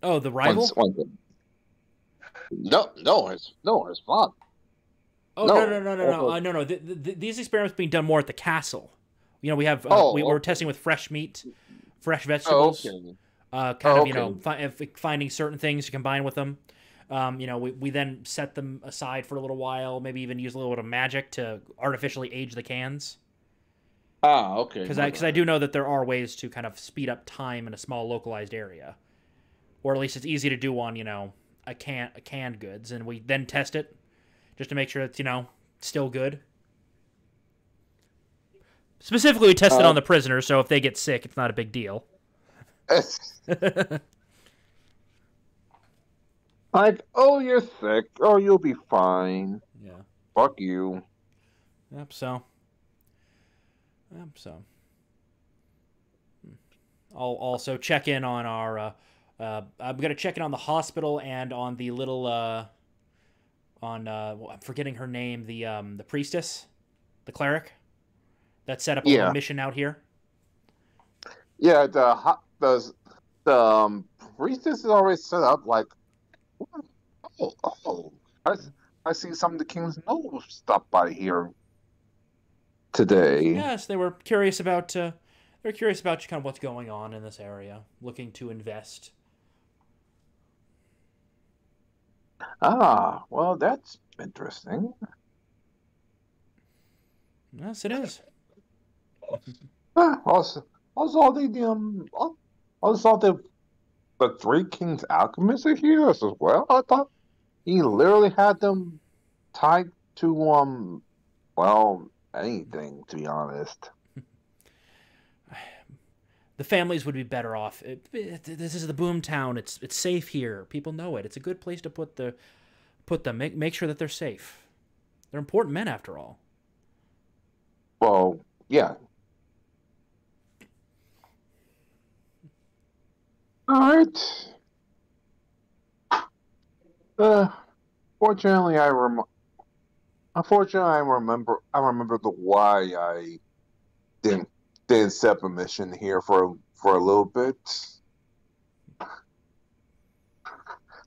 Oh, the rival? No, his father. Oh, no. These experiments being done more at the castle. We have we're testing with fresh meat, fresh vegetables. Finding certain things to combine with them. We then set them aside for a little while, maybe even use a little bit of magic to artificially age the cans. Ah, okay. Because I do know that there are ways to kind of speed up time in a small localized area, or at least it's easy to do on a canned goods, and we then test it just to make sure it's still good. Specifically, we test it on the prisoners, so if they get sick, it's not a big deal. Like, oh, you're sick. Oh, you'll be fine. Yeah. Fuck you. Yep. So. I'll also check in on our. I'm gonna check in on the hospital and on the little. I'm forgetting her name. The priestess, the cleric, that set up a little mission out here. Yeah, the priestess is already set up. Like, I see some of the king's nobles stop by here today. Yes, they were curious about. They're curious about kind of what's going on in this area, looking to invest. Ah, well, that's interesting. Yes, it is. Also, the Three Kings alchemists are here as well. I thought he literally had them tied to anything, to be honest. The families would be better off. This is the boom town. It's safe here. People know it. It's a good place to put them. Make sure that they're safe. They're important men, after all. Well, yeah. All right. Unfortunately, I remember the why I didn't set up a mission here for a little bit.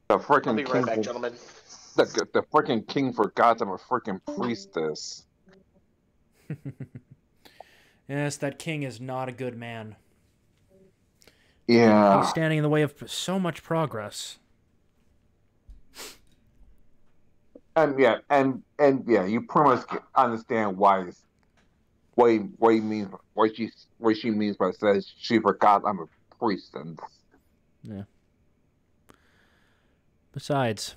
The freaking I'll be right back, gentlemen. The freaking king forgot I'm a freaking priestess. Yes, that king is not a good man. Yeah. He's standing in the way of so much progress. And yeah, you pretty much understand why she means by says she forgot I'm a priest. And yeah. Besides,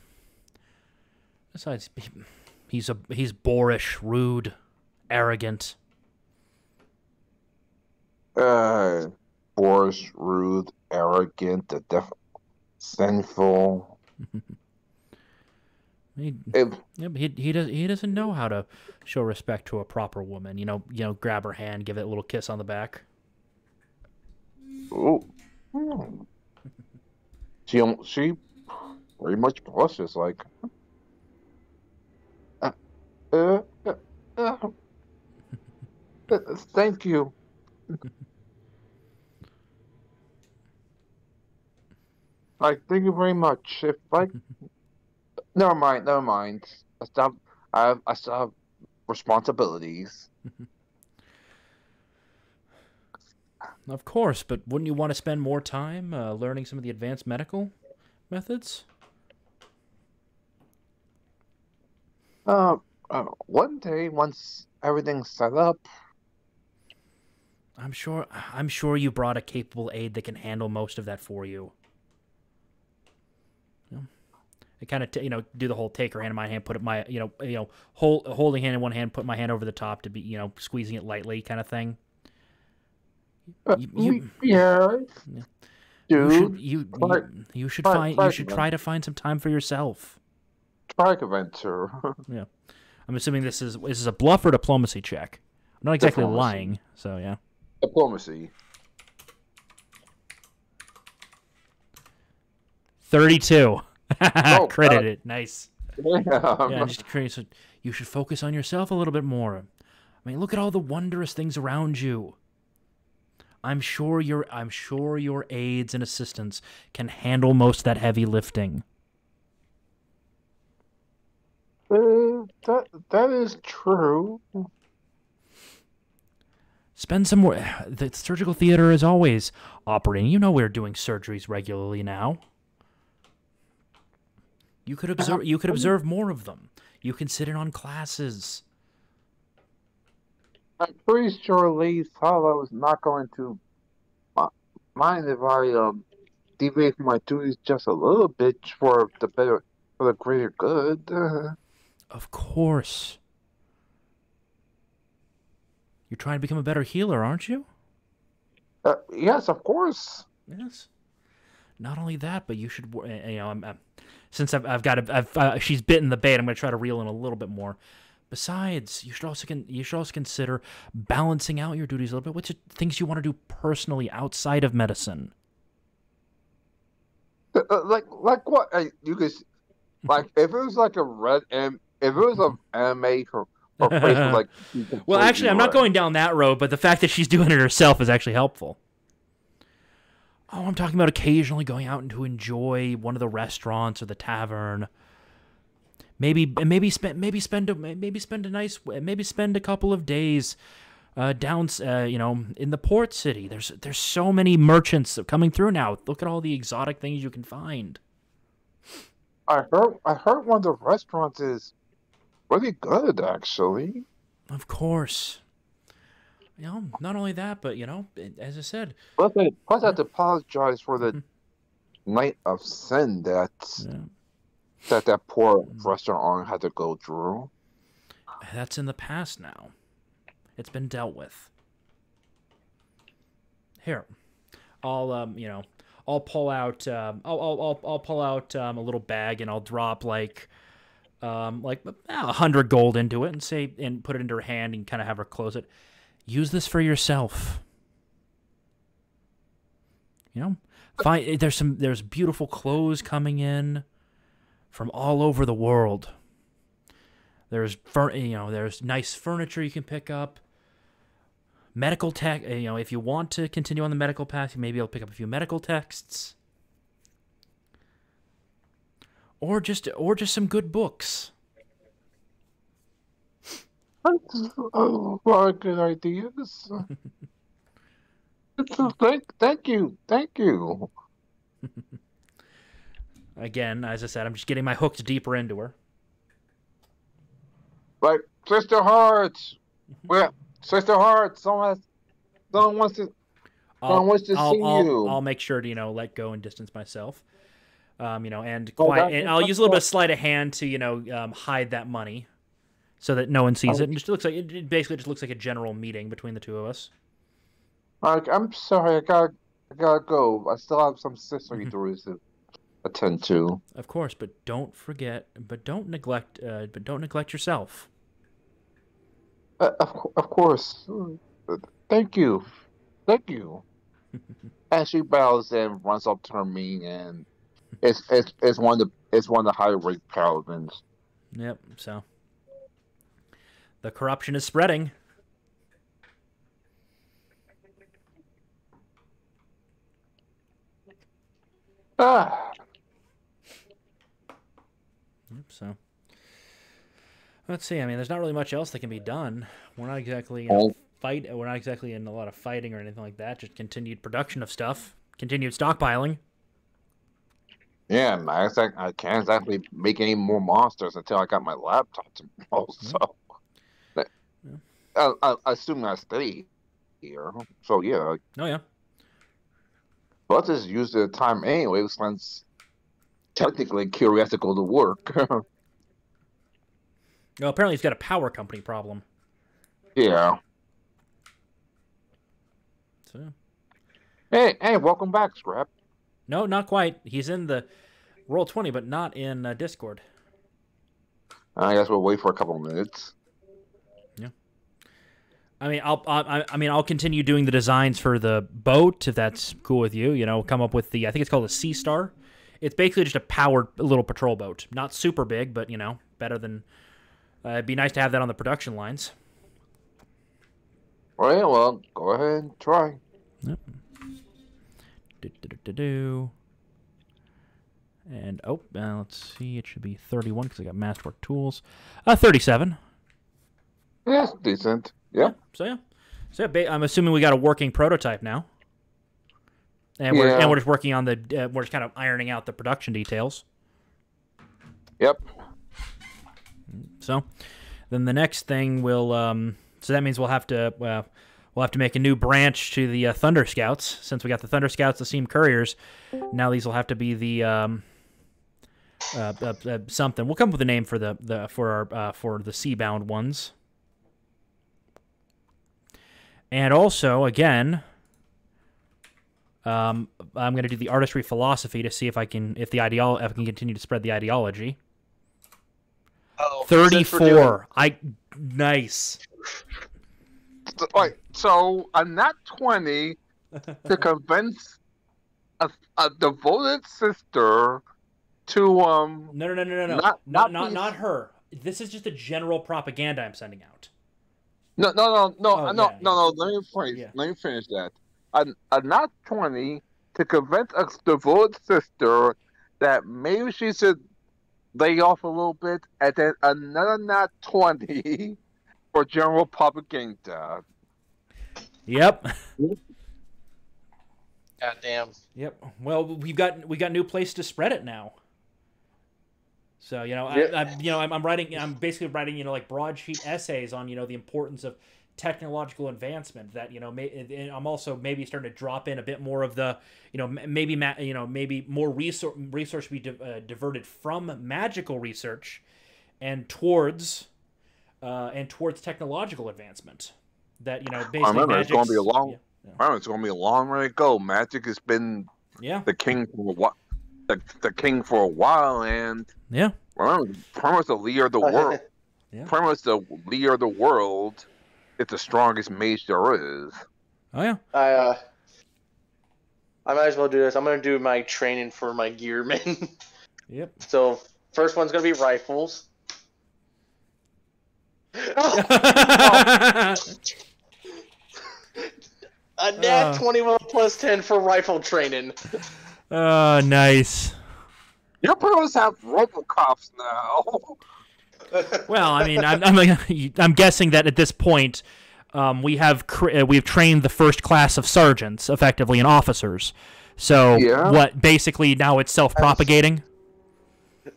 he's boorish, rude, arrogant. Boorish, rude, arrogant, sinful. He doesn't know how to show respect to a proper woman. Grab her hand, give it a little kiss on the back. Ooh. She pretty much blushes like. Thank you. Like, thank you very much. If I, never mind, never mind. I still have responsibilities. Of course, but wouldn't you want to spend more time learning some of the advanced medical methods? Uh, One day, once everything's set up, I'm sure you brought a capable aide that can handle most of that for you. I kind of do the whole take her hand in my hand, put it my holding hand in one hand, put my hand over the top to be squeezing it lightly kind of thing. yeah, dude, You should try to find some time for yourself. try adventure. Yeah, I'm assuming this is a bluff or diplomacy check. I'm not exactly Diplomacy. lying, so yeah. Diplomacy. 32. Oh, Credited. Nice. Yeah. Yeah, just curious. So you should focus on yourself a little bit more. I mean, look at all the wondrous things around you. I'm sure your aides and assistants can handle most of that heavy lifting. That is true. Spend some more. The surgical theater is always operating. You know we're doing surgeries regularly now. You could observe more of them. You can sit in on classes. I'm pretty sure Lee thought I was not going to mind if I deviate from my duties just a little bit for the greater good. Of course. You're trying to become a better healer, aren't you? Yes, of course. Yes. Not only that, but you should. Since she's bitten the bait, I'm going to try to reel in a little bit more. Besides, you should also consider balancing out your duties a little bit. What's things you want to do personally outside of medicine? Like what? You could like if it was like if it was an anime or place with like. Well, actually, I'm not going down that road, but the fact that she's doing it herself is actually helpful. Oh, I'm talking about occasionally going out and to enjoy one of the restaurants or the tavern. Maybe spend a couple of days down in the port city. There's so many merchants coming through now. Look at all the exotic things you can find. I heard one of the restaurants is really good actually. Of course. Not only that, but as I said, Plus I have to apologize for the night of sin that poor restaurant owner had to go through. That's in the past now. It's been dealt with. Here, I'll pull out I'll pull out a little bag and I'll drop like 100 gold into it and put it into her hand and kind of have her close it. Use this for yourself. There's beautiful clothes coming in from all over the world. There's nice furniture you can pick up. Medical tech, if you want to continue on the medical path, maybe you'll pick up a few medical texts. Or just some good books. A lot of good ideas. Thank you. Again, as I said, I'm just getting my hooks deeper into her. Like Sister Hearts, Sister Hearts. Someone wants to see you. I'll make sure to let go and distance myself. And quiet. And I'll use a little bit of sleight of hand to hide that money, so that no one sees it. And it basically just looks like a general meeting between the two of us. I'm sorry, I gotta go. I still have some sister duties to attend to. Of course, but don't neglect yourself. Of course. Thank you. And she bows and runs up to her meeting, and it's one of the high rate paladins. Yep. So the corruption is spreading. Ah, So let's see. I mean, there's not really much else that can be done. We're not exactly We're not exactly in a lot of fighting or anything like that. Just continued production of stuff, continued stockpiling. yeah, I can't exactly make any more monsters until I got my laptop tomorrow. So, I assume I stay here. So yeah, Oh yeah. but I'll just use the time anyway, since technically curiosical to work. Well, apparently he's got a power company problem. Yeah. So Hey, welcome back, Scrap. no, not quite. He's in the Roll20, but not in Discord. I guess we'll wait for a couple of minutes. Yeah. I mean, I'll continue doing the designs for the boat if that's cool with you. You know, come up with I think it's called a Sea Star. It's basically just a powered little patrol boat. Not super big, but you know, better than. It'd be nice to have that on the production lines. All right, well, go ahead and try. Yep. And let's see. It should be 31 because I got Masterwork Tools. 37. Yeah, it's decent. Yeah. So I'm assuming we got a working prototype now. And we're just working on we're just kind of ironing out the production details. Yep. So then the next thing will so that means we'll have to make a new branch to the Thunder Scouts, since we got the Thunder Scouts, the Steam Couriers. Now these will have to be the something. We'll come up with a name for the Seabound ones. And also, again, I'm going to do the artistry philosophy to see if I can continue to spread the ideology. Oh, 34. Nice. Right, so a nat 20 to convince a devoted sister to No. Not her. This is just a general propaganda I'm sending out. No. Yeah. Let me finish that. A nat 20 to convince a devoted sister that maybe she should lay off a little bit, and then another nat 20 for general propaganda. Yep. God damn. Yep. Well, we got new place to spread it now. So I'm basically writing like broadsheet essays on the importance of technological advancement. That I'm also maybe starting to drop in a bit more of the maybe more resource be diverted from magical research and towards technological advancement. That basically I remember it's going to be a long. Yeah. Remember, it's going to be a long way to go. Magic has been the king for a while. The king for a while, and remember, Primus the leader of the world. Primus the leader of the world. It's the strongest mage there is. Oh yeah. I might as well do this. I'm gonna do my training for my gearmen. Yep. So first one's gonna be rifles. A nat 21 plus 10 for rifle training. Oh, nice. Your pros have Robocops now. Well, I mean, I'm guessing that at this point, we've trained the first class of sergeants, effectively, and officers. So what? Basically, now it's self-propagating.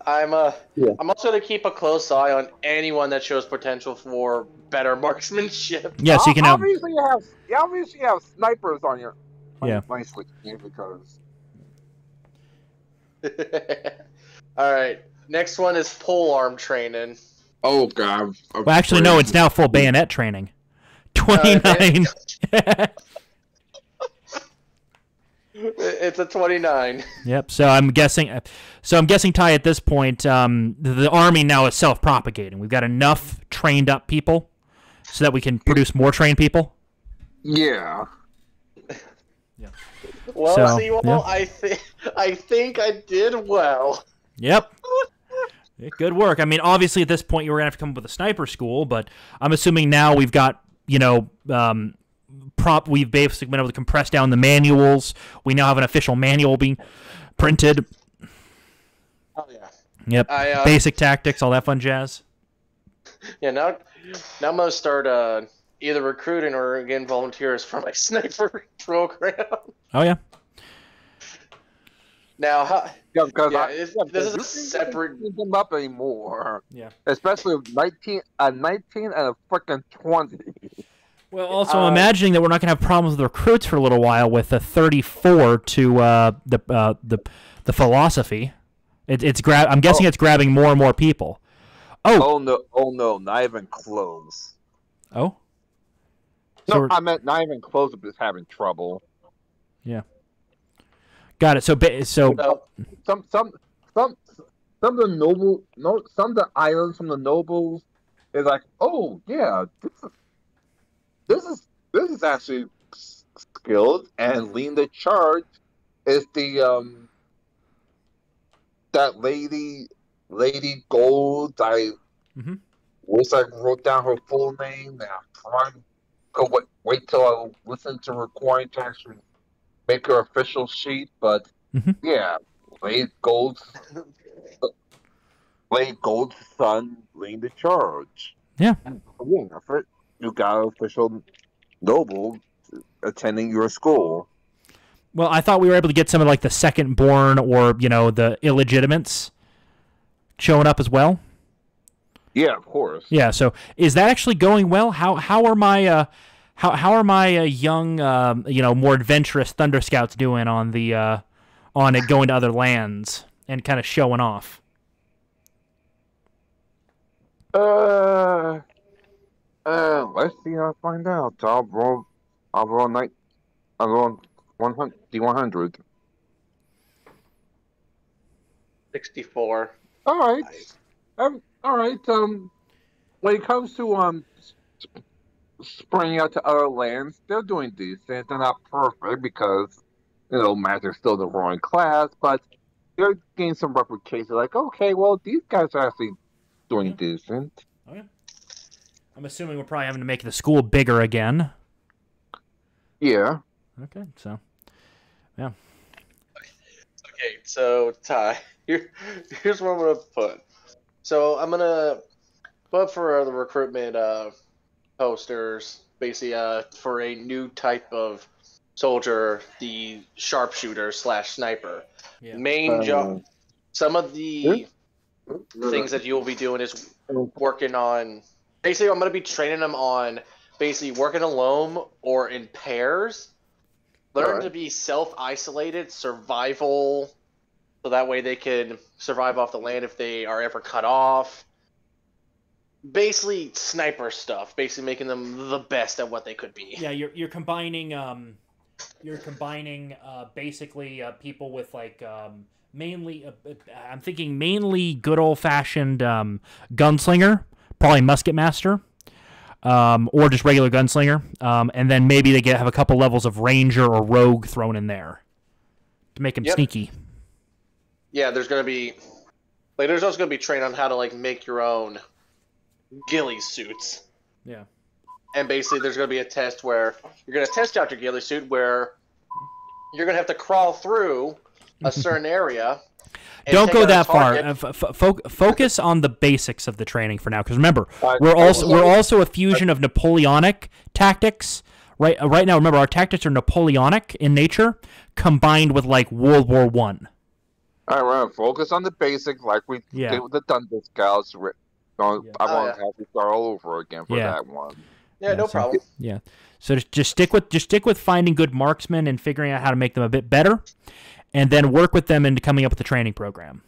I'm also going to keep a close eye on anyone that shows potential for better marksmanship. Yeah, so you can have. Obviously, you have snipers on your. My switch because. All right. Next one is polearm training. Oh God. Well, actually, no. It's now full bayonet training. 29. It's a 29. Yep. So I'm guessing. Ty, at this point, the army now is self-propagating. We've got enough trained up people, so that we can produce more trained people. Yeah. Yeah. Well, so, see, I think I did well. Yep. Good work. I mean, obviously, at this point, you were gonna have to come up with a sniper school, but I'm assuming now we've got we've basically been able to compress down the manuals. We now have an official manual being Printed. Oh yeah. Yep. Basic tactics, all that fun jazz. Yeah. Now I'm gonna start either recruiting or again volunteers for my sniper program. Oh yeah. Now, Yeah, because this is a separate. Can't them up anymore. Yeah. Especially with 19 and a freaking 20. Well, also I'm imagining that we're not going to have problems with recruits for a little while with the 34 to the philosophy. I'm guessing it's grabbing more and more people. Oh no, not even close. Oh. No, I meant not even close to just having trouble. Yeah. Got it. So some of the some of the items from the nobles is like, oh yeah, this is actually skilled, and leading the charge is the that lady Gold. I wish I wrote down her full name. Now I'm trying to wait till I listen to recording to actually make her official sheet, but yeah, Lady Gold's son leading the charge. Yeah. You got an official noble attending your school. Well, I thought we were able to get some of like the second born or the illegitimates showing up as well. Yeah, of course. Yeah. So is that actually going well? How are my how are my young more adventurous Thunder Scouts doing on the on it going to other lands and kind of showing off? Let's see how I find out. I'll roll 100. 64. All right. All right. When it comes to spreading out to other lands, they're doing decent. They're not perfect because Magic's still the ruling class, but they're getting some reputation. Like, okay, well, these guys are actually doing decent. Oh yeah. I'm assuming we're probably having to make the school bigger again. Yeah. Okay, so yeah. Okay, so Ty, here's what I'm gonna put. So I'm gonna put for the recruitment posters, basically for a new type of soldier, the sharpshooter / sniper. Yeah. Main job. Some of the things that you'll be doing is working on. Basically, I'm gonna be training them on basically working alone or in pairs. Learn to be self-isolated, survival, so that way they can survive off the land if they are ever cut off. Basically, sniper stuff. Basically, making them the best at what they could be. Yeah, you're combining basically people with like mainly I'm thinking mainly good old-fashioned gunslinger, probably musket master. Or just regular gunslinger, and then maybe they have a couple levels of ranger or rogue thrown in there to make them sneaky. Yeah, there's gonna be there's also gonna be trained on how to make your own ghillie suits. Yeah. And basically, there's gonna be a test where you're gonna test out your ghillie suit, where you're gonna have to crawl through a certain area. Don't go that far. Focus on the basics of the training for now, because remember, we're also a fusion of Napoleonic tactics. Right now, remember, our tactics are Napoleonic in nature, combined with World War One. All right, focus on the basics, like we did with the Thunder Scouts. I won't have to start all over again for that one. Yeah, no problem. Yeah, so just stick with finding good marksmen and figuring out how to make them a bit better. And then work with them into coming up with a training program.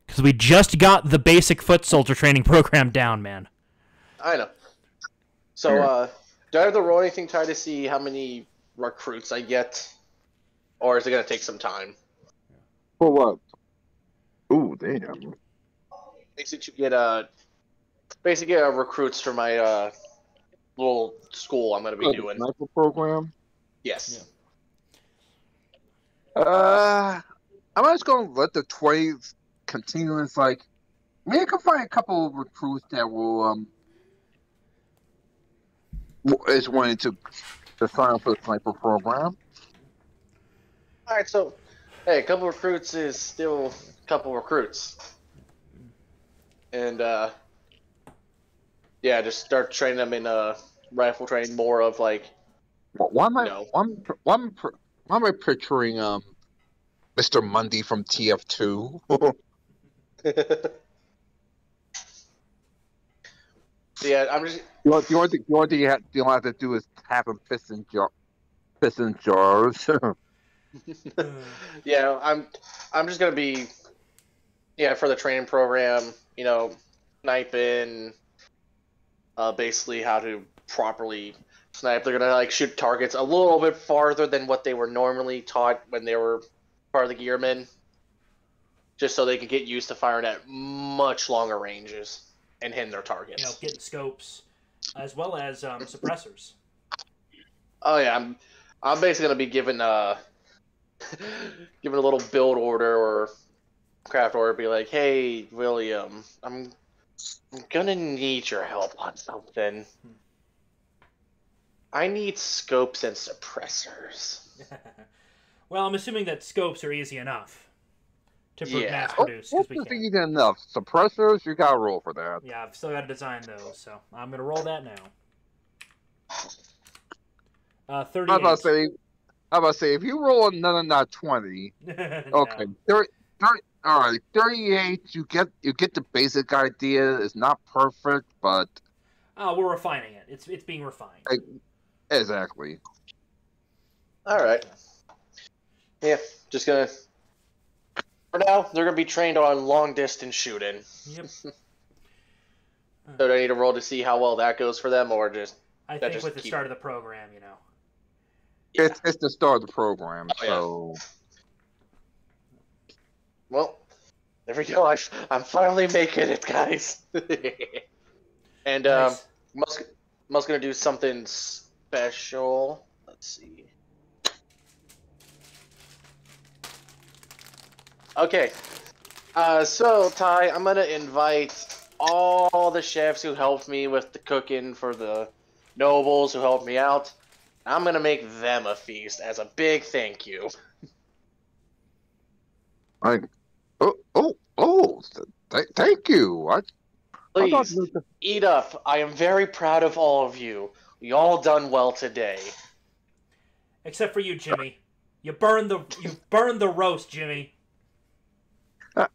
Because we just got the basic foot soldier training program down, man. I know. So, do I have to roll anything, try to see how many recruits I get? Or is it going to take some time? For what? Ooh, damn. Basically, get recruits for my little school I'm going to be doing. Sniper program? Yes. Yeah. I'm just gonna let the 20s continue. It's maybe I can find a couple of recruits that will is wanting to sign up for the sniper program. All right, so hey, a couple recruits is still a couple recruits. And, yeah, just start training them in, rifle training more of, like, Why am you I know. why am I picturing Mr. Mundy from TF2? Yeah, I'm just. The only thing you have to do is have him piss in jars. Yeah, I'm just gonna be, yeah, for the training program, sniping, basically how to properly snipe. They're gonna like shoot targets a little bit farther than what they were normally taught when they were part of the Gearmen, just so they can get used to firing at much longer ranges and hitting their targets. Getting scopes, as well as suppressors. Oh yeah, I'm basically gonna be given given a little build order or craft order, be like, hey William, I'm gonna need your help on something. I need scopes and suppressors. Well, I'm assuming that scopes are easy enough to mass Oh, produce because we just can. easy enough. Suppressors, you gotta roll for that. Yeah, I've still got to design those, so I'm gonna roll that now. 38. How about say if you roll another not 20, okay, No. 30, all right, 38. You get the basic idea. It's not perfect, but We're refining it. It's being refined. Exactly. All right. Yeah, just gonna. For now, they're gonna be trained on long distance shooting. Yep. So do I need to roll to see how well that goes for them, or just? I think with the start of the program, Yeah. It's the start of the program, Oh, so. Yeah. Well, there we go. I'm finally making it, guys. And Nice. Musk gonna do something special. Let's see. Okay. So Ty, I'm gonna invite all the chefs who helped me with the cooking for the nobles who helped me out. I'm gonna make them a feast as a big thank you. Thank you. I thought Please eat up. I am very proud of all of you. We all done well today. Except for you, Jimmy. You burned the roast, Jimmy.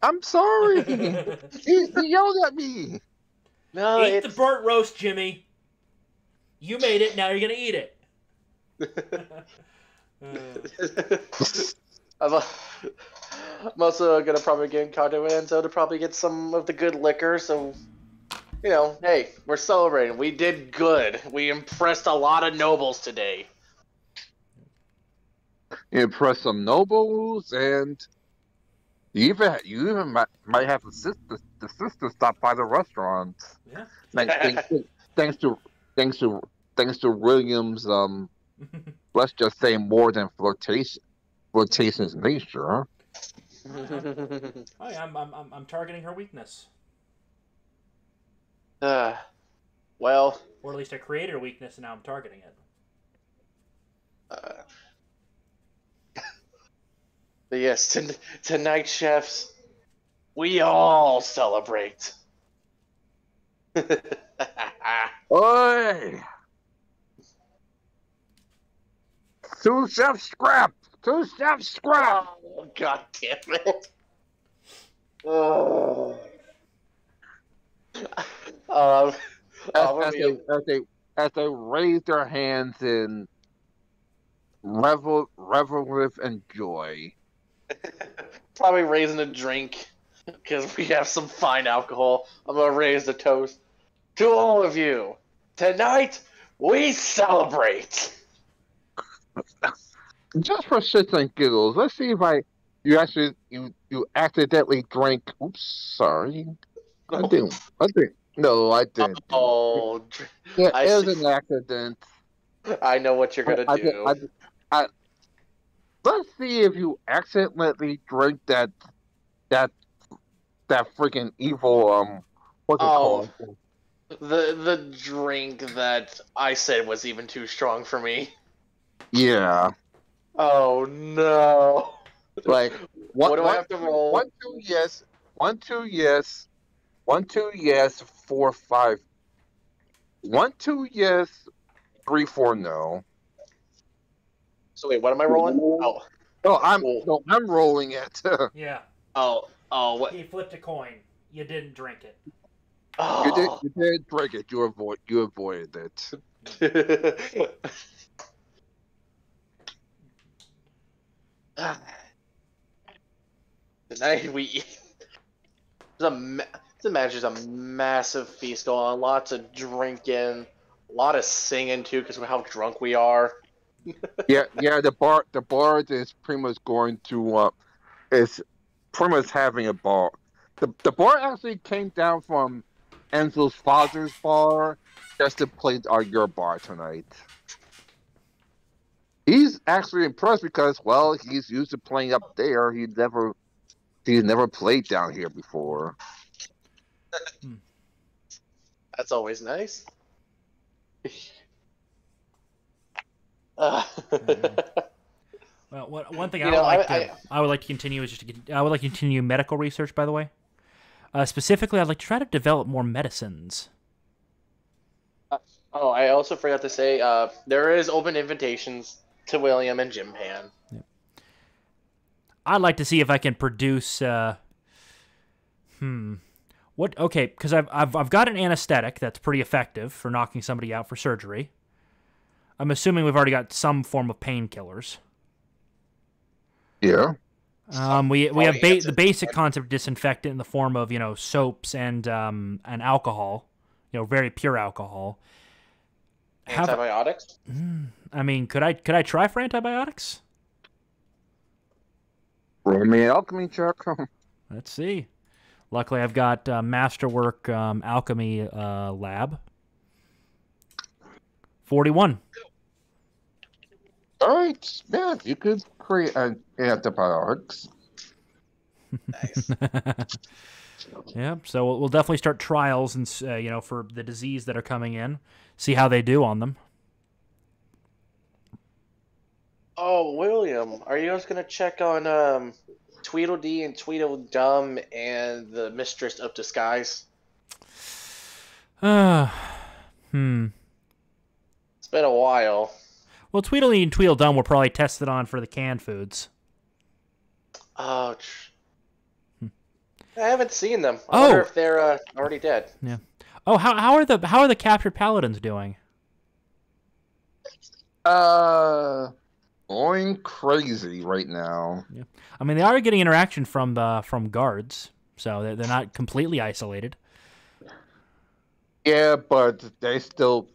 I'm sorry. He yelled at me. No, Eat the burnt roast, Jimmy. You made it. Now you're gonna eat it. I'm also gonna probably get in contact with Enzo to probably get some of the good liquor. So, hey, we're celebrating. We did good. We impressed a lot of nobles today. You impressed some nobles, and you even might have the sister stop by the restaurant. Yeah. Thanks to William's let's just say more than flirtation's nature. Oh yeah, I'm targeting her weakness. Well, or at least I created a weakness and now I'm targeting it. But yes, tonight, chefs, we all celebrate. Oi! Two chefs scrap! Two chefs scrap! Oh, God damn it. Oh. As they raise their hands in revel with and joy. Probably raising a drink because we have some fine alcohol. I'm gonna raise the toast to all of you. Tonight we celebrate. Just for shits and giggles, let's see if you accidentally drank. Oops, sorry. I didn't. No, I didn't. Oh, Yeah, it was an accident. I know what you're gonna do. Let's see if you accidentally drink that freaking evil what's it called? The drink that I said was even too strong for me. Yeah. Oh no. Like What do I have to roll? 1, 2, yes, 1, 2, yes, 1, 2, yes, 4, 5. 1, 2, yes, 3, 4, no. So wait, what am I rolling? Oh, Oh, cool. I'm rolling it. Yeah. Oh, what? He flipped a coin. You didn't drink it. Oh. You did drink it. You avoided it. Tonight we eat. There's a massive feast going on. Lots of drinking, a lot of singing too, because of how drunk we are. Yeah. The bar is pretty much going to is pretty much having a bar. The bar actually came down from Enzo's father's bar just to play your bar tonight. He's actually impressed because, well, he's used to playing up there. He's never played down here before. That's always nice. Uh, Well, one thing You I know, would like I- to I would like to continue is just to, I would like to continue medical research. By the way, specifically, I'd like to try to develop more medicines. oh, I also forgot to say, there is open invitations to William and Jim Pan. I'd like to see if I can produce. What? Okay, because I've got an anesthetic that's pretty effective for knocking somebody out for surgery. I'm assuming we've already got some form of painkillers. Yeah. We have Probably the basic concept of disinfectant in the form of soaps and alcohol, very pure alcohol. Antibiotics? I mean, could I try for antibiotics? Roll me an alchemy check. Let's see. Luckily, I've got Masterwork Alchemy Lab. 41. All right, yeah, you could create antibiotics. Nice. Yeah, so we'll definitely start trials and for the disease that are coming in, see how they do on them. Oh, William, are you guys gonna check on Tweedledee and Tweedledum and the Mistress of Disguise? Hmm. It's been a while. Well, Tweedledee and Tweedledum were probably tested on for the canned foods. Oh, I haven't seen them. I wonder if they're already dead. Yeah. Oh, how are the captured paladins doing? Going crazy right now. Yeah. I mean, they are getting interaction from guards, so they're not completely isolated. Yeah, but they're still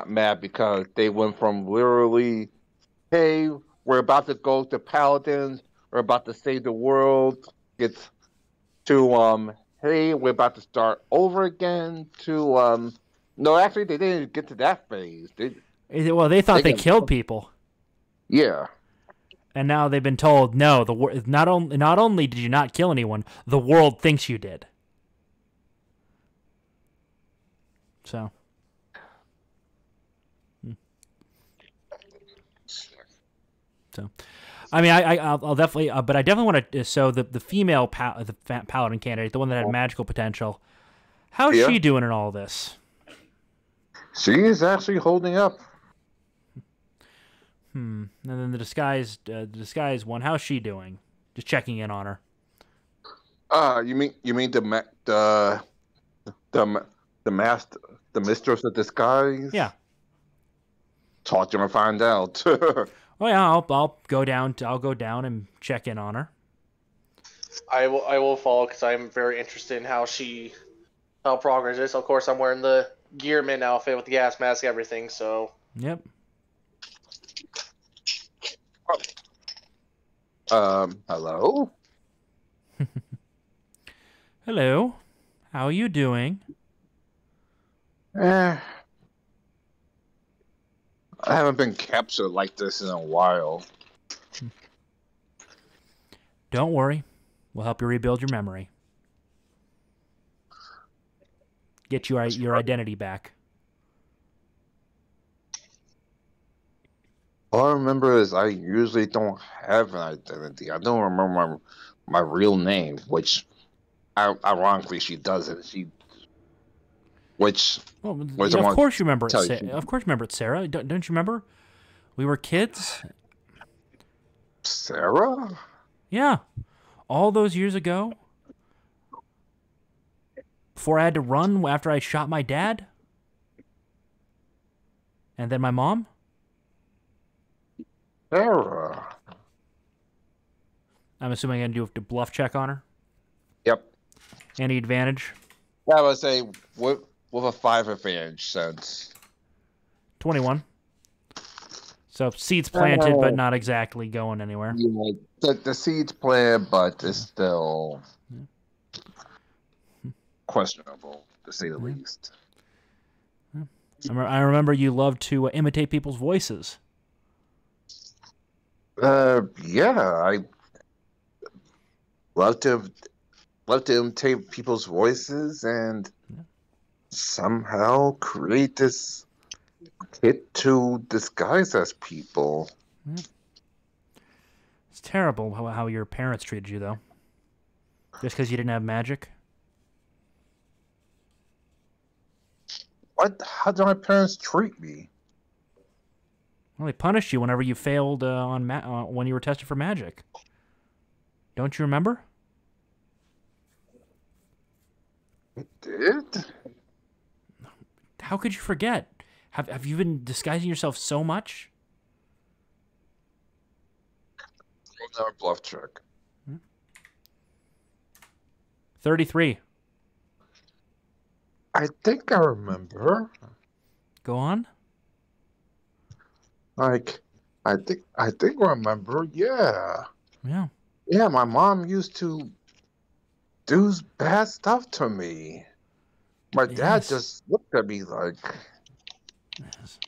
mad because they went from literally, hey, we're about to go to paladins, we're about to save the world. It's to hey, we're about to start over again. To no, actually, they didn't get to that phase. Well, they thought they killed people. Yeah. And now they've been told, no, not only did you not kill anyone, the world thinks you did. So. So, I mean, I'll definitely, but I definitely want to. So the female paladin candidate, the one that had magical potential, how's she doing in all this? She is actually holding up. And then the disguised one, how's she doing? Just checking in on her. You mean the mistress of disguise? Yeah. Talk to her and find out. Oh yeah, I'll go down and check in on her. I will follow because I'm very interested in how progress is. Of course, I'm wearing the Gearman outfit with the gas mask, everything. So. Yep. Hello. Hello. How are you doing? I haven't been captured like this in a while. Don't worry. We'll help you rebuild your memory. Get your identity back. All I remember is I usually don't have an identity. I don't remember my real name, which ironically she doesn't. Which Well, which I of want to course you remember it. tell you, Of course you remember it, Sarah. Don't you remember? We were kids. Sarah. Yeah, all those years ago. Before I had to run after I shot my dad. And then my mom. Sarah. I'm assuming I can do a bluff check on her. Yep. Any advantage? I would say with a 5 advantage since 21. So seeds planted, but not exactly going anywhere. the seeds planted, but it's still questionable to say the least. I remember you loved to imitate people's voices. Yeah, I love to imitate people's voices and somehow create this kit to disguise as people. It's terrible how your parents treated you, though. Just because you didn't have magic. How do my parents treat me? Well, they punished you whenever you failed when you were tested for magic. Don't you remember? It did? How could you forget? Have you been disguising yourself so much? Another bluff check. 33. I think I remember. Go on. Like, I think I remember. Yeah, Yeah. yeah. My mom used to do bad stuff to me. My dad Yes. just looked at me like, Yes.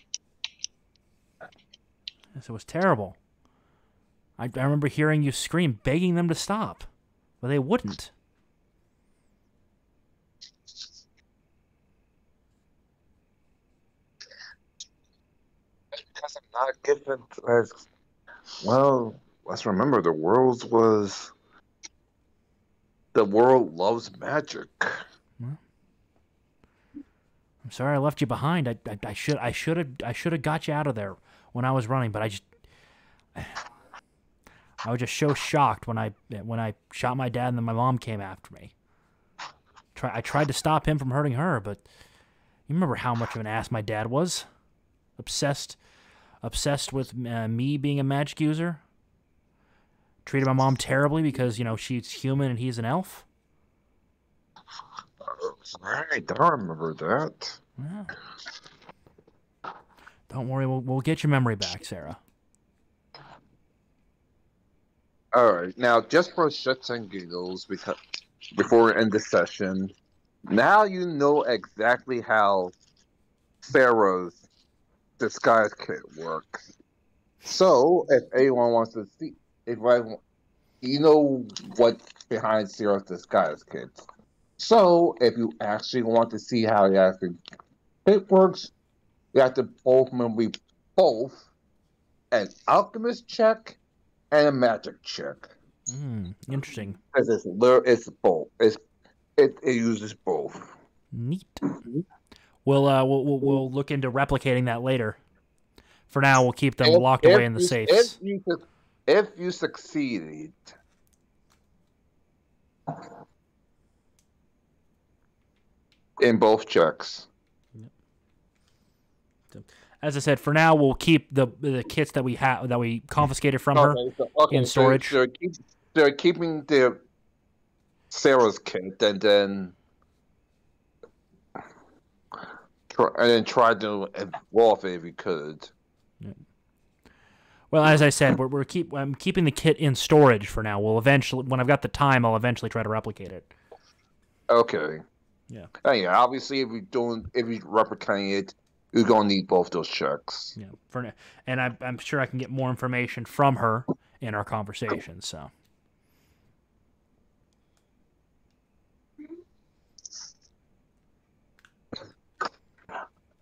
Yes, it was terrible. I remember hearing you scream, begging them to stop, but they wouldn't. because I'm not given as well. Let's remember the world loves magic. I'm sorry I left you behind. I should have got you out of there when I was running, but I was just so shocked when I shot my dad and then my mom came after me. I tried to stop him from hurting her, but you remember how much of an ass my dad was? Obsessed with me being a magic user. Treated my mom terribly because, she's human and he's an elf. Right, I remember that. Yeah. Don't worry, we'll get your memory back, Sarah. All right, now just for shits and giggles, because before we end the session, now you know exactly how Sarah's disguise kit works. So, if anyone wants to see, you know what's behind Sarah's disguise kit. So, if you actually want to see how the actual kit works, you have to both remember both an alchemist check and a magic check. Interesting. Because it's both. It uses both. Neat. We'll look into replicating that later. For now, we'll keep them locked away in the safes. If you succeeded, in both checks. As I said, for now we'll keep the kits that we confiscated from her in storage. So they're keeping the Sarah's kit and then try to evolve it if we could. Well, as I said, I'm keeping the kit in storage for now. We'll eventually, when I've got the time, I'll eventually try to replicate it. Okay. Yeah. Yeah. Obviously, if we replicating it, you're gonna need both those checks. Yeah. And I'm sure I can get more information from her in our conversation. So.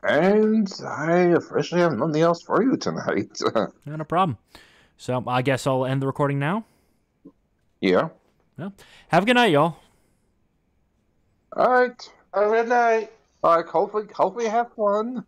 And I officially have nothing else for you tonight. Not a problem. So I guess I'll end the recording now. Yeah. Well, have a good night, y'all. All right. Have a good night. All right. Hopefully have fun.